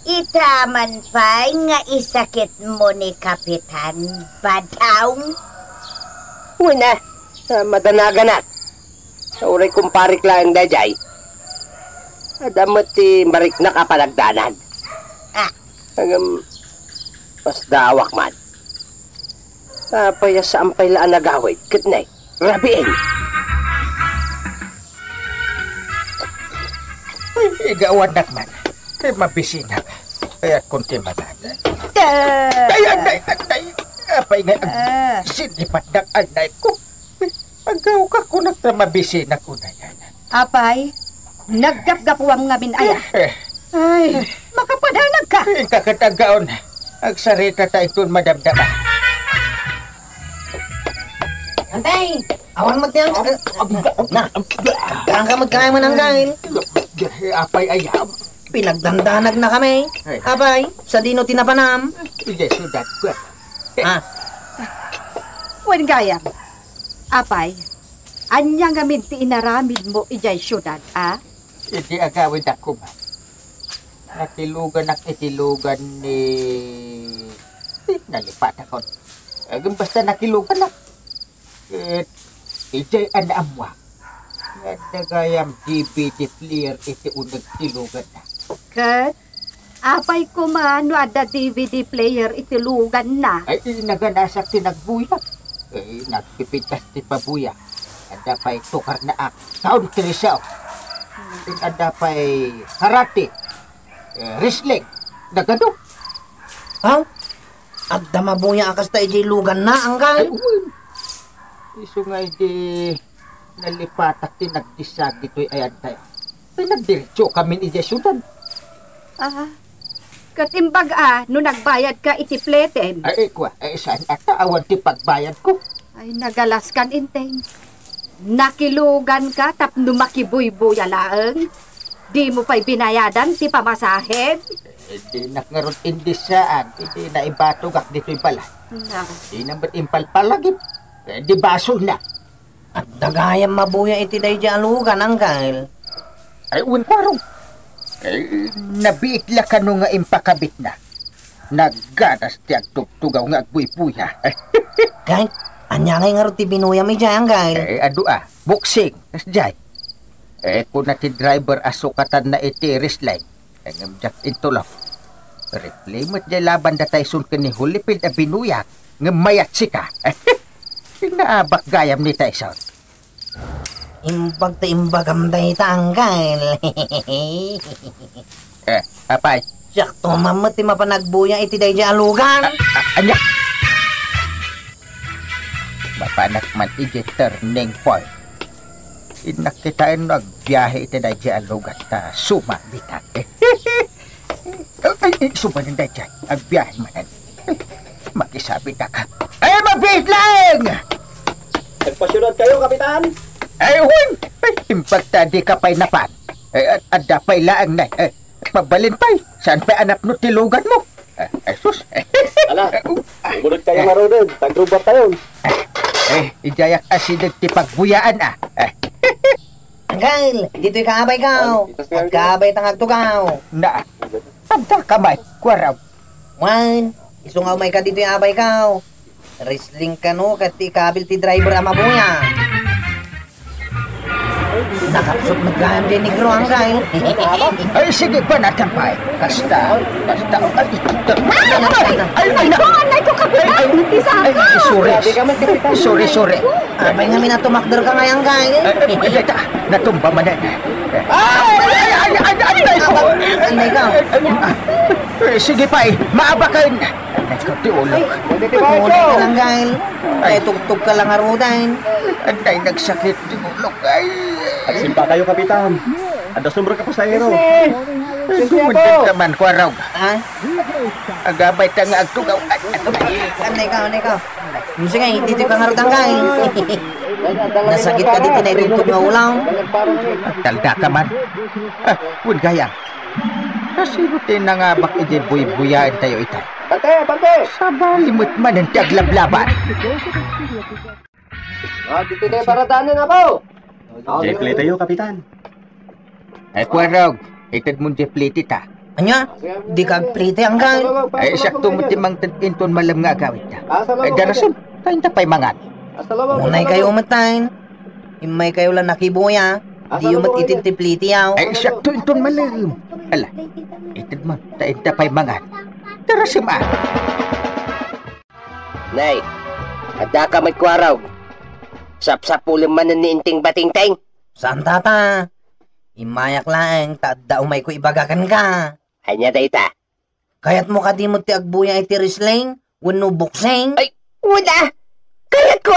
itaman pa nga isakit mo ni Kapitan Badaw. Una, madanaga na. Sa uray kumparik lang da jay. Adamot ti marik na kapalagdanan. Hanggang pas dawak man. Apaya sa ampay laan nagawid. Kitnay, rabiin. Igawan nakman. Kaya mabisina ka. Kaya kunti madada. Kaya anay. Apay nga ang sinipat ng anay ko. Agaw ka ko nagtamabisina ko na yan. Apay, naggapgapuang nga binaya. Ay, makapadanag ka. Kakatagaon. Ang sarita tayo itong madamdama. Antay! Awan mo tiyang... Na! Daan ka magkaya man ang gail. Apay ayam. Pinagdandanag na kami. Apay, sa dino tinapanam. Hindi, sudat ko. Wen gayam. Apay, anya nga minti inaramid mo ijay syudad, Hindi agawin ako ba? Natilugan ni... Nalipat ako. Basta natilugan na. Ijay anaamwa. Nagayam DVD player iti unang tilugan na. Kat, apay ko man, no ada DVD player itilugan na. Ay, naganasak tinagbuya. Nagpipitas ti pabuya. Ada pa'y tukar na ak. Sound trisaw. Ada pa'y karate. Wrestling. Nagano. At damabuya akas tayo jay lugan na ang gail. Iso nga hindi nalipatak tinagdisag dito'y ayan tayo. Ay nagdiretso kami ni Jesudan. Katimbag no nagbayad ka itipleten. Ay kwa, saan ata awan ti pagbayad ko? Ay nagalas kan inteng. Nakilugan ka tapno makibuy-buya laeng. Di mo pa'y binayadan ti pamasahed. Hindi nakarot indisaan. Hindi naibatugak dito'y pala. Hindi naman impalpalagip. Di baso na. At dagayang mabuya iti day dyan lugan ang gail. Ay uwan parong. Nabiit la ka nga impakabit na. Nagganas ti agtugtugaw nga agbuy-buya. Gail, anya ngay nga ro ti binuya mi dyan ang gail. Boxing. Nas jay. Kung na ti driver asukatan na iti wristline, ang jak intulok. Replay mo't di laban da tayo sun ka ni Hulipil na binuyak, nga mayat sika. Pinaabak gayam ni tayo son. Imbag ta imbagam day tanggal. Apay? Sakto mamat ti mapanagbuya iti day di alugan. Anya? Mapanak man iti turning point. Inakitain nagbiyahe iti day di alugan ta sumabitan. Sumanin day di, ang biyahe manan. Makisabi na ka. Ay, mabit lang! Nagpasyunod kayo, Kapitan? Ay, huwag! Ay, impagta di ka pa'y napan. Ay, at pa'y laang na. Pabalin pa'y. Saan pa'y anak no tilugan mo? Ay, sus. Ala, umunod kayo marunod. Tagrubat tayo. Ijayak asinag ti pagbuyaan Anggal, dito'y kaabay ka. At kaabay tang agtugaw. Na, anda kamay, kwaraw. Wan, isungaw may ka dito'y abay ka. Wrestling ka no, kati kabil ti driver amabuya. Nakapsot magkaham din ni Gro Anggal. Ay, sige pa natin pa'y. Kasta. Ay, ko kapitan! Isa ka! Sorry. Abay nga minatumakder ka ngayang gay. Natumba man na. Anay ka. Sige pa'y, maabakan. Nagkatiulog. Mulay ka lang gay. Ay, tugtog ka lang arudain. Anday nagsakit timulog ay. Simpa kayo, Kapitan. Ada sumber ka pasahero. Kumuntin ka man, kwaraw. Ha? Agabay ta nga agtugaw. Anay ka. Sige, dito ka ngarutang gay. Nasakit ka dito na itugtog nga ulang. Talda ka man. Huwag gayang. Kasino tinangabak iti buy-buyaan tayo itay. Bante! Sabalimot man ang taglablaban. Dito tayo para daanan na po. Jeplay tayo, Kapitan. Ay, kwaraw. Itad mong jepliti ta. Anya? Di ka plite ang gay. Ay, sakto mo timang inton malam nga agawit ta. Ay, darason. Tayo tapay mangan. Munay kayo umatain. Imay kayo lang nakibuya. Di umat itintipliti yaw. Ay, sakto inton malam. Ala, itad mo. Tayo tapay mangan. Darason ma. Nay, ada ka magkwaraw. Sap-sapulim man ni inting bating-ting. Saan tata? Imayak lang, taada umay ko ibagakan ka. Hanya dayta. Kayat mo ka di mo ti agbuya iti wrestling? Wano boxing? Ay, wala. Kayat ko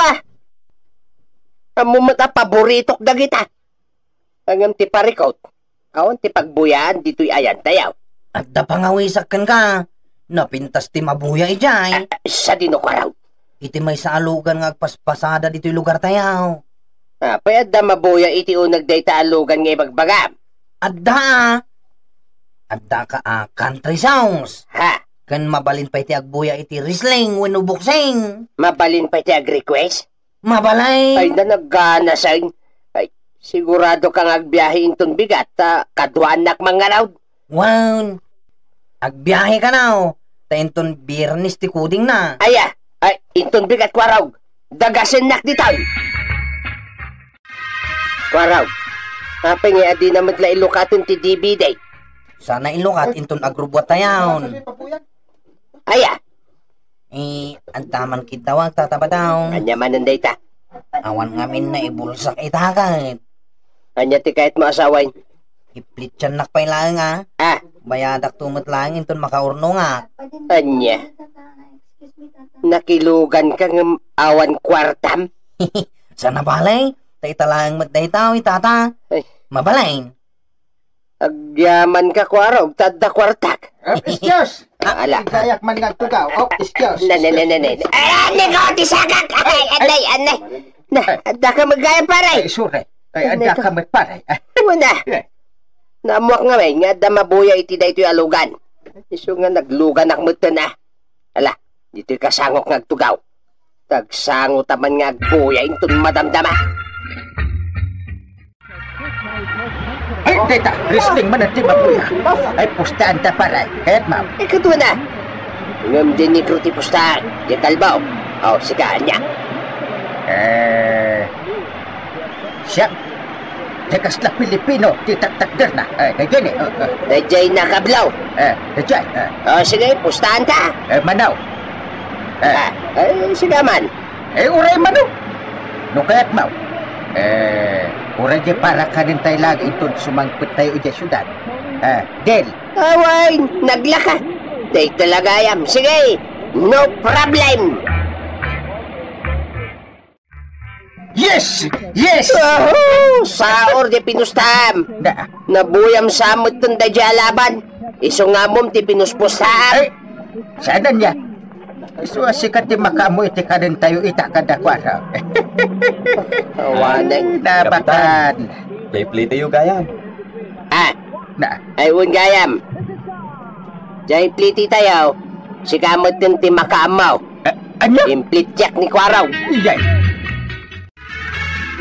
Amo mata paboritok dagita. Angam ti parikot. Awan ti pagbuyaan dito'y ayan tayaw. At da pangawisakan ka. Napintas ti mabuya ijay. Sa dinukwaraw. Iti may sa alugan nga agpaspasada dito'y lugar tayaw. Payad da mabuya iti unag dayta alugan nga ibagbagam. Adda ka country songs. Ha? Kan mabalin pa iti agbuya iti wrestling wano boxing. Mabalin pa iti ag-request? Mabalay. Ay na naggana sa'y. Ay, sigurado kang agbiyahe inton bigat kadwanak mga raw. Wow. Agbiyahe ka na Tainton birnis ti kuding na. Ay, inton bigat kwaraw. Dagasin nak ditaw. Kwaraw. Apa nga adi naman la ilukatin ti DVD. Sana ilukat inton agrubwat tayaw. Ay, antaman kita wag tatabadaw. Anya manan dayta. Awan ngamin na ibulsak itakat. Anya ti kahit maasawain. Iplit siya nakpay lang Bayadak tumot lang inton makaurno nga. Anya. Nakilugan ka ng awan kwartam? Sana balay? Taitalang matdaytaw itata. Ay. Mabalain. Agyaman ka kwaraw, tadda kwartak. Iskiyos! Ala. Gayak man nga tugaw. Iskiyos. Nanay. Ay, ko, tisagak! Anay. Adda ka magaya paray. Ay, sure. Ay, anda ka magparay. Wala. Namuak nga may, nga da mabuya iti da ito'y alugan. Iso nga naglugan akmut na. Ala, dito'y kasangok nga agtugaw. Tagsango taman nga agbuya inton madamdama. Ay, data, wrestling man ang timabuya. Ay, pustaan ta paray. Kaya't ma'am. Ikaw na. Ngam din ni Kruti Pusta, di kalbaw. O, sigaan niya. Siya. Tekas la Pilipino, titak-takder na. Kagini. Dajay nakablaw. Dajay. Sige, pustahan ta. Manaw. Sige man. Uray manaw. No kaya't mau. Uray di para ka din tayo lagi itong sumangkot tayo dyan syudad. Del. Away, naglaka. Day talaga yam. Sige, no problem. Yes! Yes! Saor di pinustam. Nabuyam samot tong dadya laban. Iso nga mom ti pinuspusam. Sana niya. Iso asikat di makamu iti ka rin tayo ita kadakwara. Awanan. Nabakan. Play tayo gayam. Ayun gayam. Jay pliti tayo. Sikamot din ti makaamaw. Ano? Implit jack ni Kwaraw. Iyay.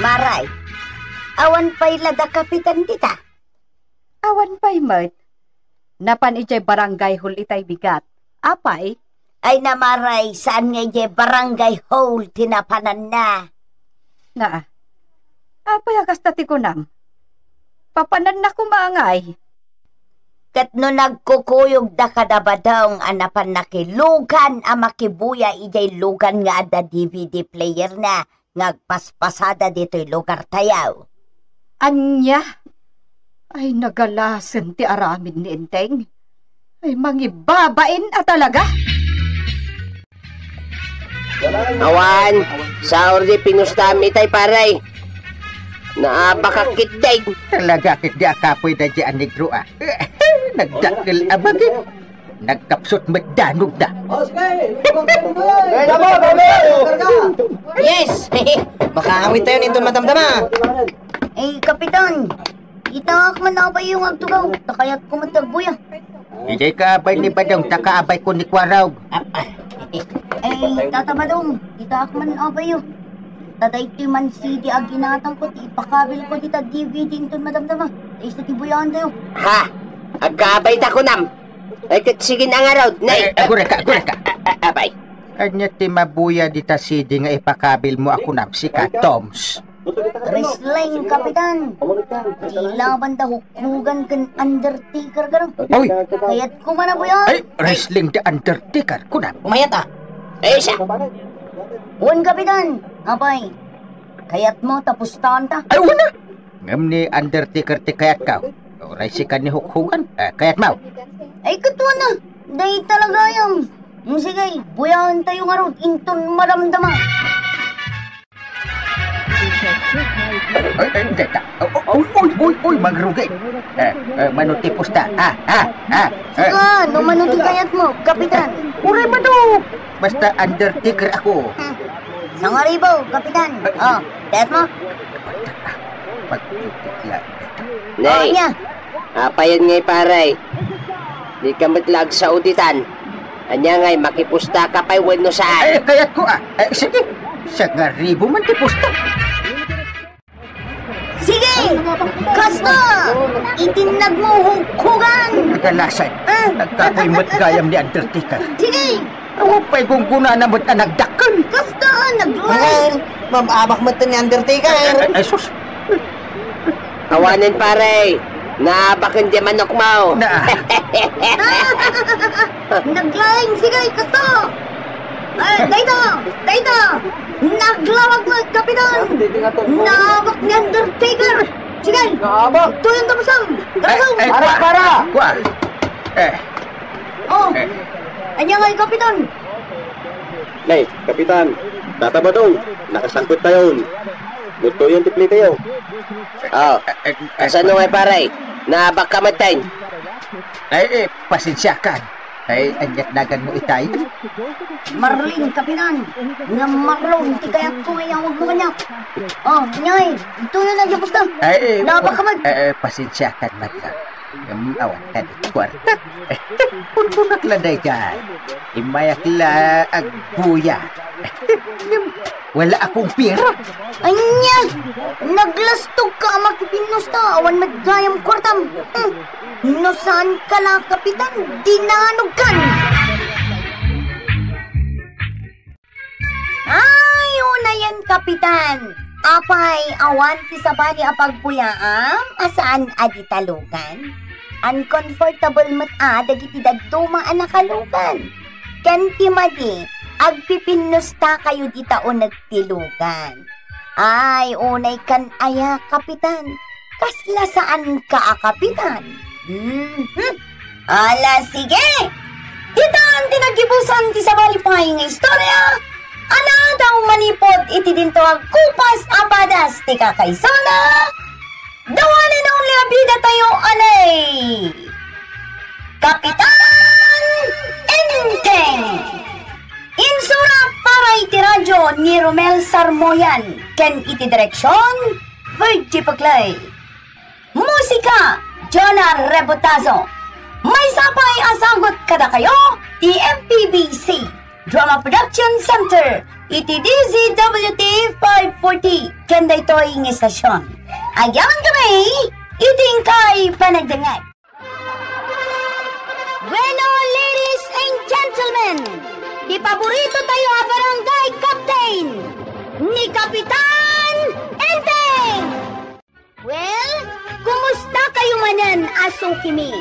Maray, awan pa'y lada kapitan kita. Awan pa'y mat. Napan ijay barangay hul itay bigat. Apay? Ay namaray, saan nga ijay barangay hole tinapanan na? Nga. Apay akas tati ko nam. Papanan na kumangay. Kat no nagkukuyog da kadabadong anapan nakilugan ang makibuya ijay lugan nga ada DVD player na ngagpaspasada dito'y lugar tayaw. Anya? Ay nagalasan ti aramin ni Enteng. Ay mangibabain at talaga. Awan, saor di pinustam itay paray. Naabakakit day. Talaga kit di akapoy na dyan negro Nagdakil abagin. Nagkapsot magdanog na. Yes! Makakawit tayo nito matamtama. Kapitan, itaak man na ba yung agtugaw? Takayat ko matagbuya. Ijay ka abay ni Badong, takaabay ko ni Kwaraw. Tatabadong, itaak man na ba yun? Taday ti man CD aginatang ko, ipakabil ko dita DVD nito madamdama. Ay sa tibuyan tayo. Ha? Agkabay ta ko nam. Ay, sige na nga raw. Nay! Agura ka. Abay. Kanya ti mabuya dita CD nga ipakabil mo ako nam si Ka Toms. Wrestling, Kapitan. Ilaban da hukugan kan Undertaker ka rin. Oy! Kaya't kumana po yan. Ay, wrestling the Undertaker ko nam. Umayat Ay, siya. Uwan, Kapitan. Abay, kaya't mo tapos taan ta. Ay, wala! Ngam ni Undertaker ti kayat ka. Oray si ka ni hukhugan. Kayat mo. Ay, katuwa na. Day talaga yan. Sige, buyahan tayo nga ron. Inton maramdama. Uy, magrugay. Manutipos ta. Saka, no manuti kayat mo, Kapitan. Uray manu. Basta Undertaker ako. Sangaribo, Kapitan. Kayat mo? Pagtutik lang ito. Nay, niya. apayan ngay paray. Di ka matlag sa uditan. Anya ngay, makipusta ka pa'y wano saan. Ay, kayat ko sige. Sangaribo man tipusta. Sige! Kasta! Itinag mo hukugan! Nagalasan. Nagkapoy gayam ni Undertaker. Sige! Ako pa'y gunguna na mo't nagdakan. Kasta! Nagluwan! Ngayon, mababak mo ito ni Undertaker. Ay, sus. Kawanin pare. Nabakan di manok mo. Naglaing! Sige! Kasta! Dito! Naglawag mo, Kapitan! Nabak ni Undertaker! Sige! Tuyong tapusang! Tapusang! Kwa! Anya nga, Kapitan! Nay, Kapitan, tatabadong, nakasangkot tayo. Gusto yung tipli tayo. Asan nga pare? Nabak ka matay. Ay, pasensyakan. Ay, anyat nagan mo itay. Marlin, Kapitan! Nga marlon, ti kayak ko ngayon huwag mo kanyak. Nyay, ito yun lang yung pusta. Ay, Nabak ka man. Pasensyakan man lang. Awan ka di kwarta. Punpunak landay ka. Imayak la agbuya. Wala akong pira. Anya! Naglastog ka makipinusta. Awan magayam kwartam. No saan ka la, Kapitan? Dinanog kan! Ay, una yan, Kapitan. Apay, awan ti sabali apagpuyaam, asaan aditalugan? Uncomfortable mat dagiti daduma anakalugan. Ken ti madi, agpipinnusta kayo di taon nagtilugan. Ay, unay kan aya, kapitan. Kasla saan ka, kapitan? Ala, sige! Dita ang tinagibusan ti sabali pay nga istorya. Ana daw manipod iti dinto agkupas apadas ti kakaysona. Dawanin ang liabida tayo anay. Kapitan Enteng. Insurat para iti radyo ni Romel Sarmoyan. Ken iti direksyon Virgie Paclay. Musika Jonah Rebotazo. May sapay asagot kada kayo ti MPBC Drama Production Center iti DZWT 540 kenda ito'y ng estasyon. Ayaman kami iting kay panagdangag. Bueno, ladies and gentlemen, di paborito tayo a barangay captain ni Kapitan Enteng. Well, kumusta kayo manan, Aso Kimi?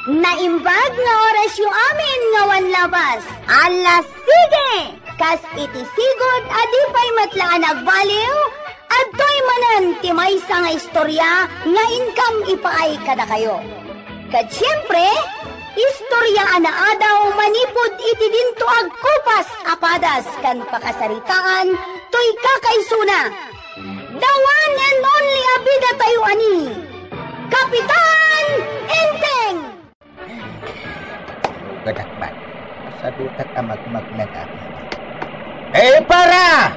Naimbag nga oras yung amin nga wanlabas. Ala, sige! Kas iti sigod, adipay matlaan agbaliw, at to'y manan ti maysa nga istorya nga income ipaay kada kayo. Kat siyempre, istorya adaw manipod iti dinto agkupas apadas kan pakasaritaan to'y kakaysuna. The one and only abida tayo ani, Kapitan Enteng! Gadakman, sa dutat amagmag nag-aki. Para!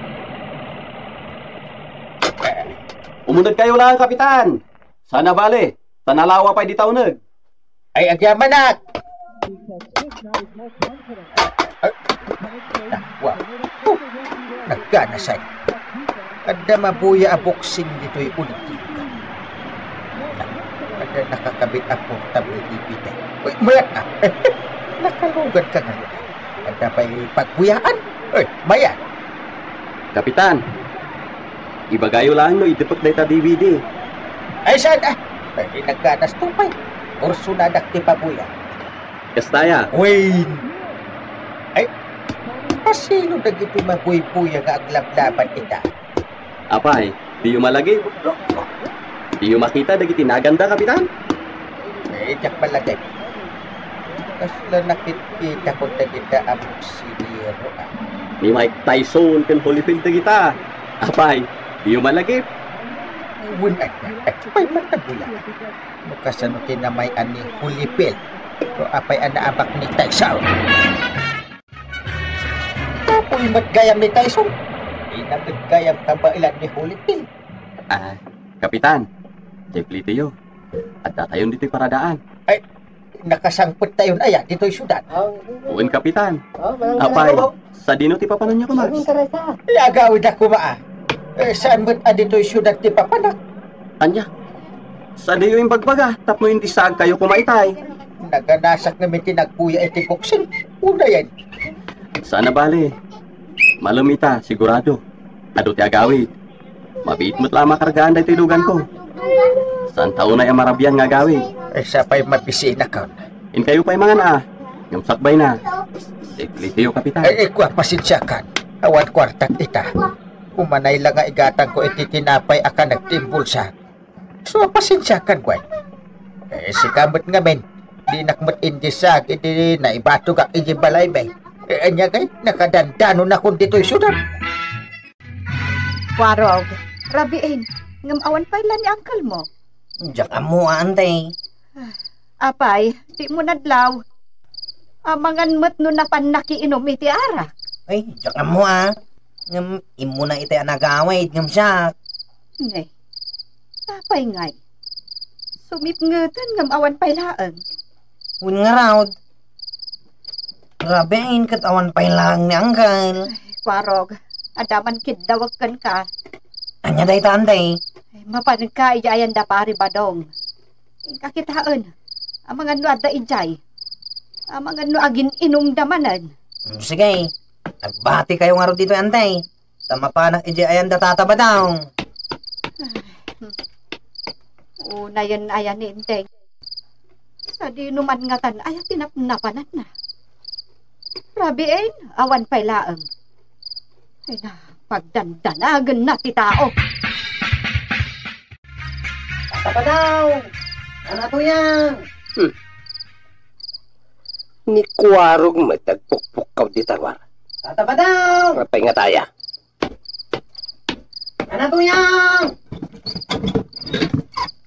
Umunod kayo lang, Kapitan. Sana bale, tanalawa pa'y di taunag. Ay, agyamanat! Wow. Nagkana sa'y. Kada mabuya a boxing dito'y ulit tilugan. Kada nakakabit a portable DVD. Uy, mayat na! Nakalugan ka nga. Kada pa'y pagbuyaan. Uy, mayat! Kapitan, ibagayo lang no, itipag na ita DVD. Ay, saan ah? Ay, nagkanas tupay. Kurso na nakti pabuya. Kastaya. Wayne! Ay, pasino nagiti mabuy-buya nga aglablaban ita? Apay, di yung malagi. Di yung makita dagiti naganda, Kapitan. Eh, jak malagay. Kasla nakikita ko na kita ang siniro ah. Ni Mike Tyson kan Holyfield na kita. Apay, di yung malagi. Wun ay pa'y matabuya. Mukasanutin na may ani Holyfield. O apay anaabak ni Tyson. Tapoy matgayam ni Tyson. Inagagayam kabailan ni Holyfield. Kapitan, Jeffrey Teo. At datayon dito'y paradaan. Ay, nakasangpot tayo na ayan dito'y syudad. Uwan, Kapitan. Apay, sa dino ti papanan niya kumas. Lagawid ako maa. Saan mo't dito'y syudad ti papanak? Anya, sa diyo yung bagbaga, tapno hindi saan kayo kumaitay. Naganasak namin tinagpuya iti boxing. Una yan. Sana bale, malumita, sigurado. Ado ti agawid. Mabiit mo't lama kargaan dahi tilugan ko. Saan taon na yung marabyan nga gawid? Sa pa'y mapisi na kaon. In kayo pa'y mga na, yung sakbay na. Siklitiyo, Kapitan. Kwa pasitsyakan. Awan kwartat ita. Umanay lang nga igatang ko iti tinapay aka nagtimbul sa. So pasitsyakan, Gwen. Si kamot nga men. Di nakmat indisag, iti naibato ka iti balay bay. Anya kay, nakadandano na kung dito'y syudad. Warog, rabiin, ngamawan pa ilan ni uncle mo. Diyak mo, antay. Apay, di mo nadlaw. Amangan mo't no napan nakiinom iti arak. Ay, diyak mo Ngam, imo na iti anagawid, ngam siya. Ngay, apay ngay. Sumipngetan ngam awan pailaan. Un nga raw. Rabiin kat awan pailang ni uncle. Warog, adaman kidawag kan ka. Anya day tantay. Mapanag ka iyayan da pari badong. Kakitaan, amang ano ada ijay. Amang ano agin inumdamanan. Sige, nagbati kayo nga ro dito, antay. Tama pa na iyayan da tataba daw. Una yan ayan ni Inteng. Sa di numan nga tan ay tinapnapanan na. Rabiin, awan pa'y laang. Ay na, pagdandanagan na ti tao. Tapa daw! Ano to yan? Ni Kuwarog matagpukpukaw di tarwar. Tapa daw! Mapay nga taya. Ano to yan?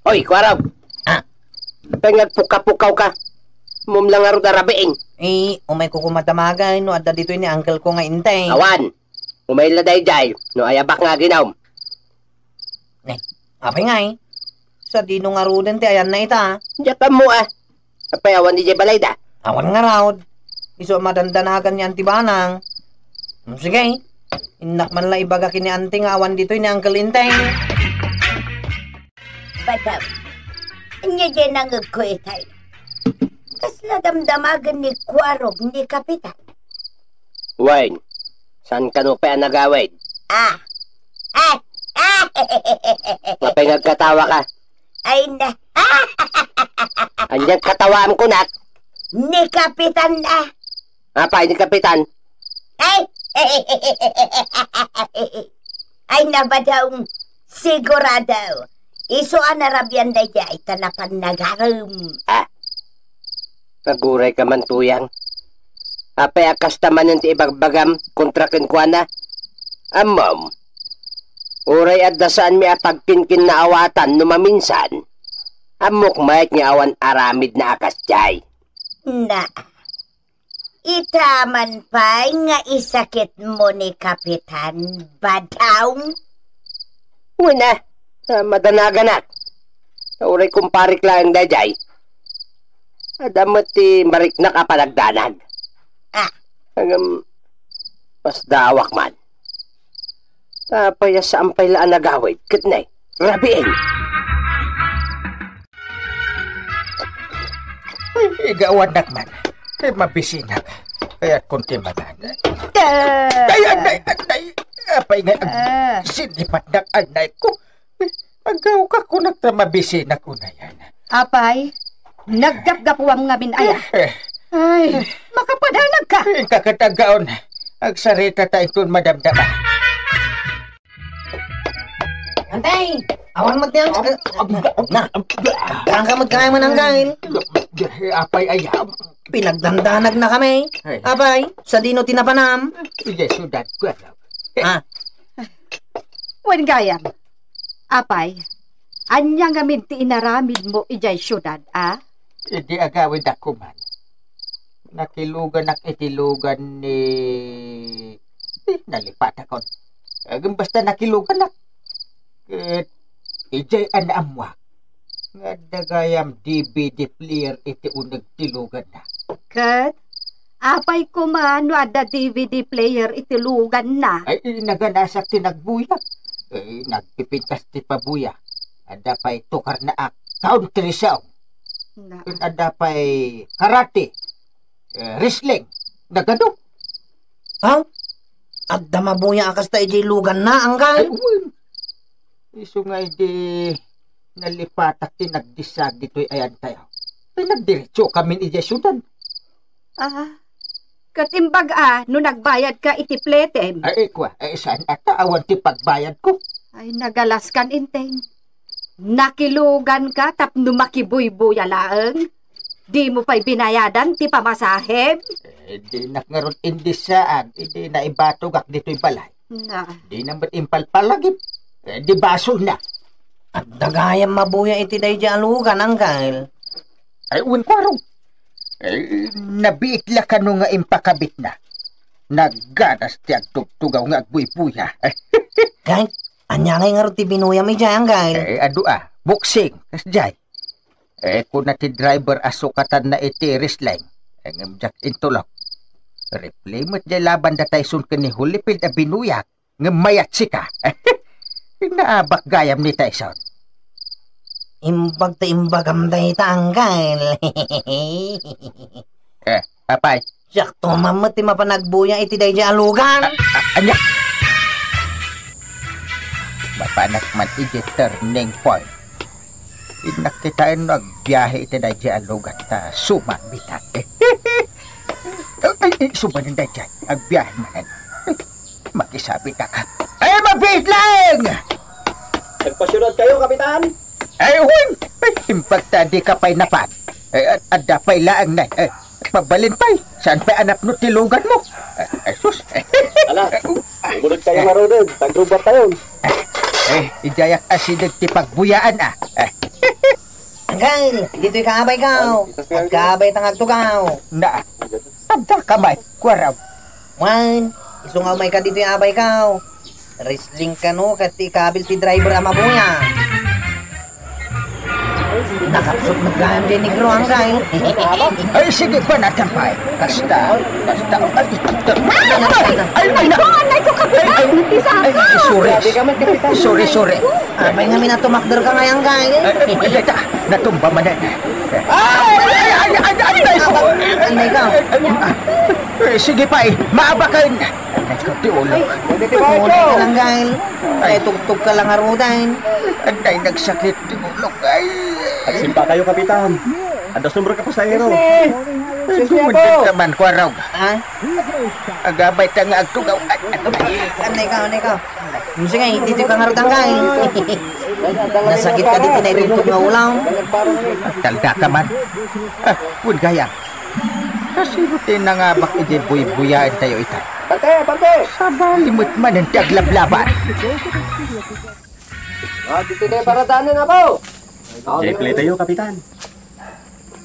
Oy, Kuwarog! Pengag puka-pukaw ka. Mumlang nga ro darabeing. Umay ko kumatamagay no adda dito ni uncle ko nga Inteng. Awan! Umayla day jay, no ayabak nga ginaw. Apay nga Sa dino nga ruden ti ayan na ita. Diyapan mo Apay awan di jay balay da. Awan nga raw. Iso madandanagan ni Auntie Banang. Sige. Inak man la ibaga kini Auntie nga awan dito ni Uncle Inteng. Badam, anya dyan ang agkuitay. Kasla damdamagan ni Kuwarog ni Kapitan. Wayne, saan ka no pa nagawid? Mapay nagkatawa ka. Ay na, Andiyan katawaan ko nak. ni Kapitan Apay ni Kapitan. Ay na ba daw sigurado? Iso anarabyan da jay tanapan nagarum. Paguray ka man tuyang. Apay akas taman yung tiibagbagam kontra kinkwana. Amom. Uray at dasaan mi apagkinkin na awatan numaminsan. Amok mayat nga awan aramid na akas jay. Na, itaman pa nga isakit mo ni Kapitan Badaw? Una, madanagan Uray kumparik lang da jay. Adamat ti marik na kapanagdanag. Hanggang mas dawak man. Tapaya sa ampay laan nagawid, kitnay, rabiin. Igawan nakman. Mabisinak. Kaya kunti magana. Kaya anay. Apay nga sinipat ng anay ko. Agaw ka ko mabisinak ko na yan. Apay, naggapgapuam nga binaya. Ay, makapadanag ka. Kakatagaon. Agsarita tayo ito madamdama. Antay! Awan magtiyang. Ang ka magkaya man ang kain. Apay ayam. Pinagdandanag na kami. Apay, sa dino tinapanam. Sige, sudat ko. Wen gayam. Apay, anya nga minti inaramid mo ijay syudad, Hindi agawin ako man. Nakilugan itilugan ni... nalipat ako. Basta nakilugan ijay anamwa. Nga dagayam DVD player iti unag tilugan na. Kat, apay ko man wada DVD player itilugan na. Ay, naganasak tinagbuya. Nagpipintas ti pabuya. Ada pa'y tukar na country song. Ada pa'y karate. Wrestling. Nagado. Adda mabuya akas ta ijay lugan na ang kain. Iso nga hindi nalipatak tinagdisag dito'y ayan tayo. Nagdiretso kami ijay syudan. Katimbag no nagbayad ka iti pletem. Ay, saan ata awan ti pagbayad ko? Ay, nagalas kan Inteng. Nakilugan ka tapno makibuy-buya laeng. Di mo pa'y binayadan ti pamasaheb. Di nakngaron indisaan. Di na ibatugak dito'y balay. Di naman impalpalagip. Di basol na. At dagayam mabuya iti day di alugan ang kail. Ay, uwan nabiit la ka no nga impakabit na. Nagganas ti agtugtugaw nga agbuy-buya. Kahit, anya ngay nga ro ti binuya may jay ang kail. Boxing, kas jay. Kung na ti driver asukatan na iti wrestling. Ang jak intulok. Replay mo't jay laban datay sun ka ni hulipid na binuyak. Nga mayat sika. Naabak gayam ni Tyson. Imbag ta imbagam day tanggal. Apay. Sakto mamat ti mapanagbuya iti day di alugan. Anya. Mapanak man iti turning point. Inakitaan no agbiyahe iti na dyan lugat na sumambitan. Sumanin na dyan, agbiyahe manan. Makisabi na ka. Ay, mabit lang! Nagpasyunod kayo, Kapitan? Ay, hun! Impagta di ka pa'y napan. At dapay laang na. Pabalin pa'y. Saan pa'y anak no tilugan mo? Sus! Ala, sumunod kayo marunod. Tagrubat tayo. Ijayak asidag ti pagbuyaan Anggal, dito'y kaabay ka. At kaabay tangag tugaw. Na, anda kamay, kwaraw. Wan, isungaw may ka dito'y abay ka. Wrestling ka no, kati kabil ti driver ama buya. Nakapsot magkahan din ni Gro Anggal. Ay, sige pa natin pa'y. Basta. Ay, Ay ko, Kapitan! Sorry. May nga minatumakder ka ngayang Anggal. Natumba manan. Anday ka. Sige pa maaba ka yun. Nagkatiulog. Muli ka lang Anggal. Ay tugtog ka lang arudan. Anday nagsakit tiulog ay. Agsimpa kayo, Kapitan. Andas numero ka pasahero. Kumuntin naman ko araw. Ha? Agabay ta nga agtugaw. Anday ka. Sige, dito ka nga Anggal. Nasakit ka dito na itugtog nga ulang. Talda ka man. Huwag gayang. Kasi rutin na nga bak buy-buyaan tayo ita. Pante! Sabalimot man ang taglablaban. Dito tayo para daanan ako. Jeple tayo, Kapitan.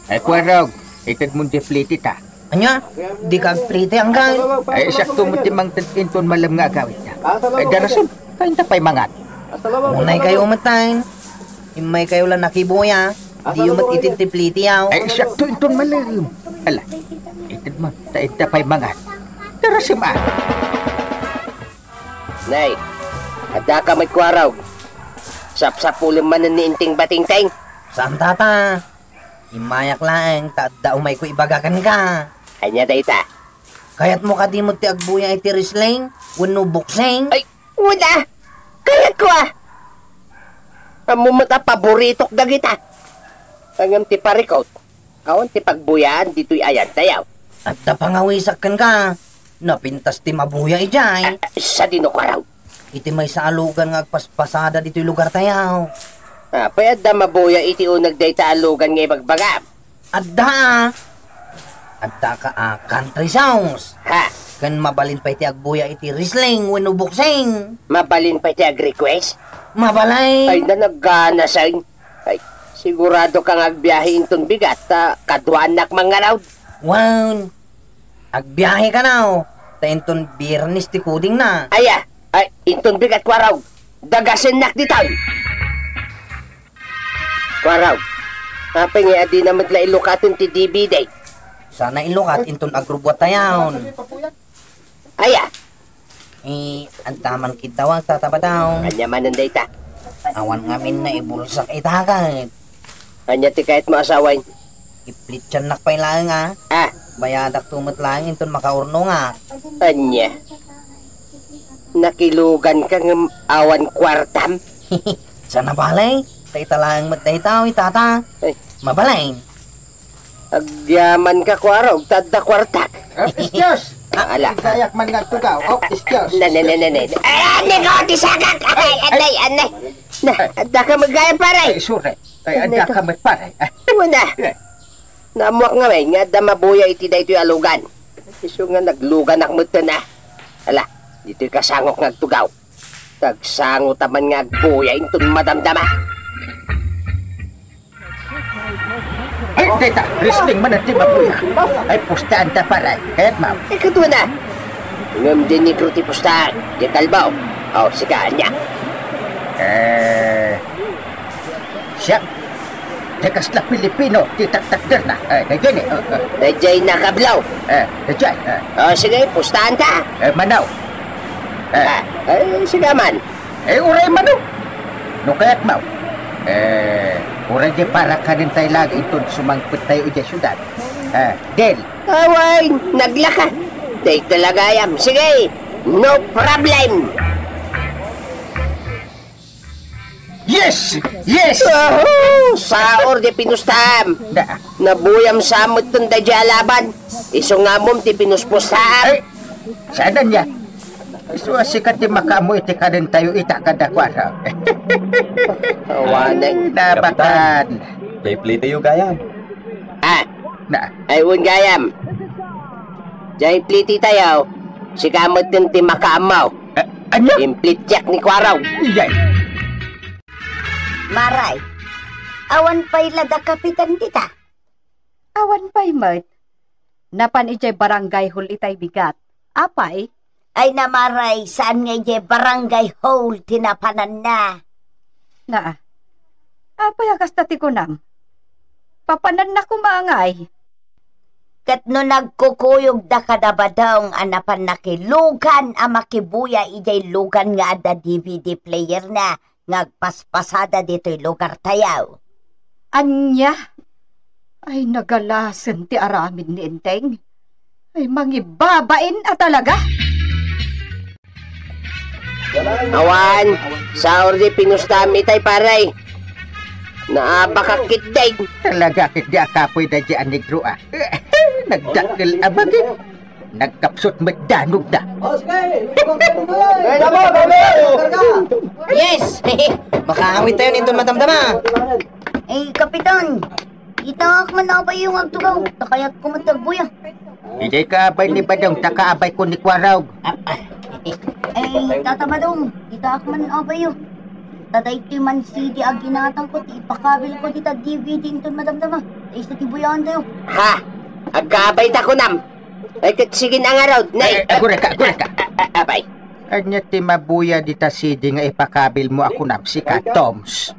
Ay kwarog, itad mong deflate ita. Anya? Di ka plite Anggal. Ay sakto mo timang tatinton malam nga agawit na. Ay darason, kain ta pa'y mangat. Unay kayo umatay. Imay kayo lang nakibuya. Di umat ititipliti yaw. Ay sakto inton malam. Ala, itad mo, tain ta pa'y mangat. Darason ma. Nay, ada ka may kwaraw. Sap-sapulong man ni inting bating-ting. Saan tata? Imayak lang, taada umay ko ibagakan ka. Hanya data. Kaya't mo ka di mo ti agbuya iti risling, wano buksing. Ay, wala. Kaya ko Amo mata paboritok dagita. Ang ti parikot. Awan ti pagbuyaan dito'y ayan tayaw. At napangawisak kan ka. Napintas ti mabuya ijay. Sa dinukwaraw. Iti may sa alugan nga agpaspasada dito'y lugar tayaw. Payad da mabuya iti unag dayta alugan ngay magbagam. Adda ka country songs. Ha? Kan mabalin pa iti agbuya iti risling wano buksing. Mabalin pa iti ag-request? Mabalay. Ay na naggana sa'y. Ay, sigurado kang agbiyahe intong bigat kadwa anak mga raw. Wow. Agbiyahe ka na Tainton birnis ti kuding na. Ay, intong bigat kwaraw. Dagasin nak ditaw. Kwaraw. Apay nga adi naman la ilukatin ti DVD. Sana ilukat inton agrubwat tayaw. Aya. Antaman kita wag tatabadaw. Anya man ang data. Awan ngamin na ibulsak itakat. Anya ti kahit maasawain. Iplitsan nak pay lang nga. Bayadak tumot lang inton makaurno nga. Anya. Nakilugan ka ng awan kwartam. Sana balay. Tay talang matay tao itata. Mabalay. Agyaman ka kwaraw, tadda kwartak. Excuse! Ala. Gayak man nga tugaw. Excuse. Ay, ko, tisagak! Anay. Adda ka magaya paray. Ay, sure. Ay, ada ka magparay. Muna. Namuak nga may, nga da mabuya iti da ito'y alugan. Iso nga naglugan akmut na. Ala, dito'y kasangok nga tugaw. Tagsango taman nga agbuya intun madamdama. Ay, data, wrestling man at mabuya. Ay, pustaan ta paray. Kaya't ma'am. Ikaw na. Ngam din ni Kruti pustaan. Di kalbaw. Sigaan niya. Siya. Tekas la Pilipino, titak-takder na. Nagyan Dajay nakablaw. Dajay. Sige, pustaan ta. Manaw. Sige man. Uray manaw. No kaya't ma'am. Uray di para ka rin tayo lagi itong sumangpit tayo dyan syudad. Del. Away, naglaka. Day talaga yam. Sige, no problem. Yes! Yes! Saor di pinustam. Na, Nabuyam samot tong dadya laban. Iso nga mom ti pinuspustam. ay, sana niya. So, sikat di makamu iti ka rin tayo itakadakwara. Awanay. Nabatan. Play tayo gayam. Ah, Na, ayun gayam. Jay pliti tayo. Si kamot din ti makaamaw. ano? Implit jack ni Kwaraw. Iyay. Maray, awan pa'y lada kapitan tita. Awan pa'y mat. Napan ijay barangay hul itay bigat. Apay? Ay namaray, saan nga je barangay hole tinapanan na. Na. Apay akas tati ko nam. Papanan na kumangay. Kat no nagkukuyog da kadabadong anapan nakilugan a makibuya ijay lugan nga ada DVD player na ngagpaspasada dito'y lugar tayaw. Anya? Ay nagalasan ti aramin ni Enteng. Ay mangibabain a talaga. Awan, saor di pinustam itay paray. Naabakakit day. Talaga kit di akapoy da di anigro ah. Nagdakil abagi. Nagkapsot magdanog na. Yes! Baka awit tayo nito madamdama. Eh, kapitan, itaak man na ba yung agtugaw? Takayat ko matagbuya. Ijay ka abay ni Badong, takaabay ko ni Kwaraw. Ay, tatabadong, itaak man na ba yun? Taday ti man si di aginatang ko, ipakabil ko dita DVD ito madamdama. Ay, sa tibuyan tayo. Ha? Agkabay ta ko nam. Ay sige na nga raw. Nay. Agura ka. Abay. Anya ti mabuya dita sidi nga ipakabil mo ako nam si ka Toms.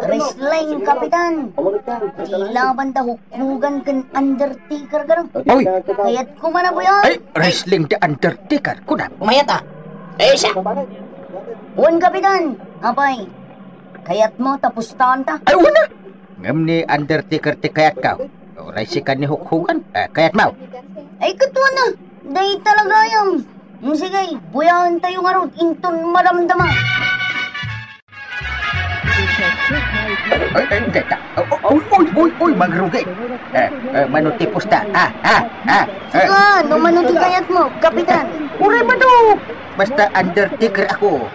Wrestling, kapitan. Tila banda hukugan kan Undertaker garang. Oy, Kaya't ko man na buyan. ay, wrestling the Undertaker ko nam. Umayat ah. Ay siya. Uwan, kapitan. Abay, kaya't mo tapos ta. Ay, wala. Ngam ni Undertaker ti kayat ka. Oray si ka ni hukhugan, kayat mau. Ay, katuwa na. Day talaga yung. Sige, buyan tayo nga ron. Inton maramdama. Ay, gata. Uy, magrugay. Manutipos ta. Sige, no manuti kayat mo, kapitan. Uray manu. Basta Undertaker ako.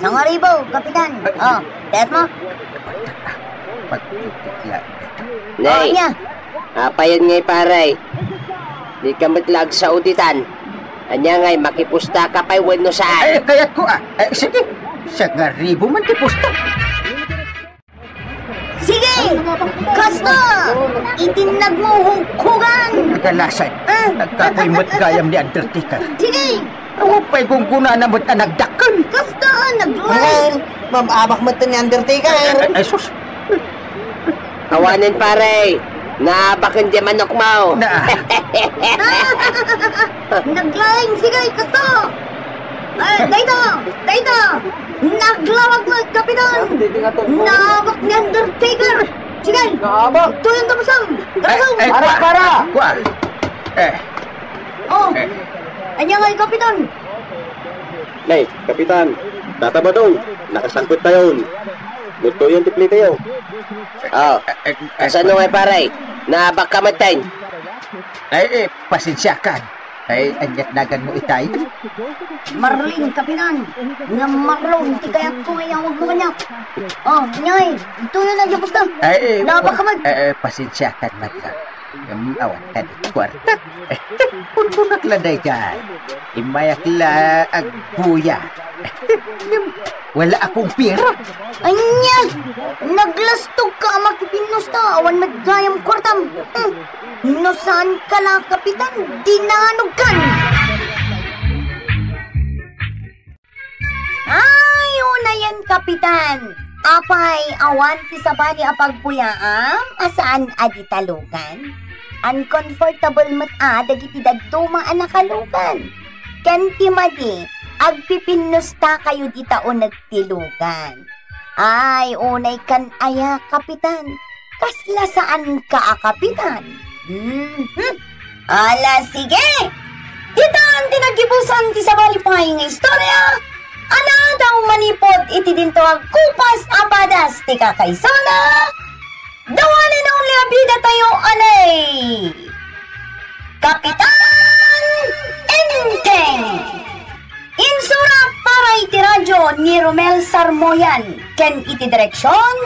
Sangaribo, kapitan. Oh, kayat mo? Pagtutikla. Nay. niya. Apayan ngay paray. Di ka matlag sa uditan. Anya ngay makipusta ka pa'y wano saan. Ay, kayat ko sige. Sangaribo man tipusta. Sige! Kasta! Itinag mo hukugan! Nagalasan. Nagkakoy gayam ni Undertaker. Sige! Awapay kung kuna na mo't nagdakan. Kasta! Naglay! Ngayon, mababak mo ito ni Undertaker. Ay, sus. Awanin paray. Naabakan di manok mo. Naglay! Sige! Kasta! Dito! Naglawag mo, kapitan! Nabak ni Undertaker! Sige! Tuyong tamasang! Para! Kwa! Oh! Anya nga kapitan! Nay, kapitan. Tatabadong. Nakasangkot tayo. Luto yung tipli tayo. Oh. Kasano ngay paray? Naabak ka matayin. Ay, pasensyakan. Ay, anyat nagan mo itay. Marlin, kapitan! Nga marlon, ti kaya ko ngayon, huwag mo kanyak! Oh, nyay! Ito na lang, basta! Ay, Napakamad! pasensyakan man lang. Awan ka di kwarta. Punpunat laday ka. Imayak la agbuya. Wala akong pira. Anya! Naglastog ka, makipinusta! Awan maggayam kwartam! No saan ka na, kapitan? Dinanog kan! Ay, una yan, kapitan! Apay, awan ti sabani apagpuyaam, asaan aditalugan? Uncomfortable mat dagiti daduma anakalugan. Kanti madi, agpipinusta kayo dita o nagtilugan. Ay, unay kan aya, kapitan. Kasla saan ka, kapitan? Ala, sige! Dito ang tinagibusan ti sabali pahing istorya. Ana daw manipod iti dinto ang kupas apadas ti kakaysona. Dawanin ang liabida tayo anay. Kapitan Enteng. Insura para iti radyo ni Romel Sarmoyan. Ken iti direksyon,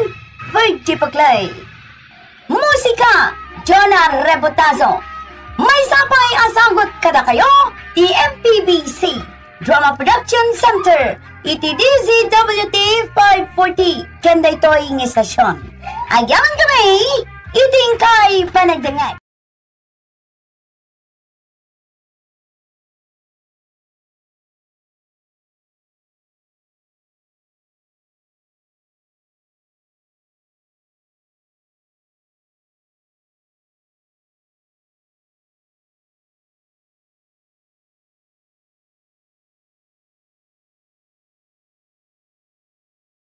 Virgie Paglay. Musika, Jonah Rebotazo. May sapay asagot kada kayo, ti MPBC Drama Production Center, iti DZWT 540, kenda ito'y istasyon. Ayaman kami, iting kay panagdangay.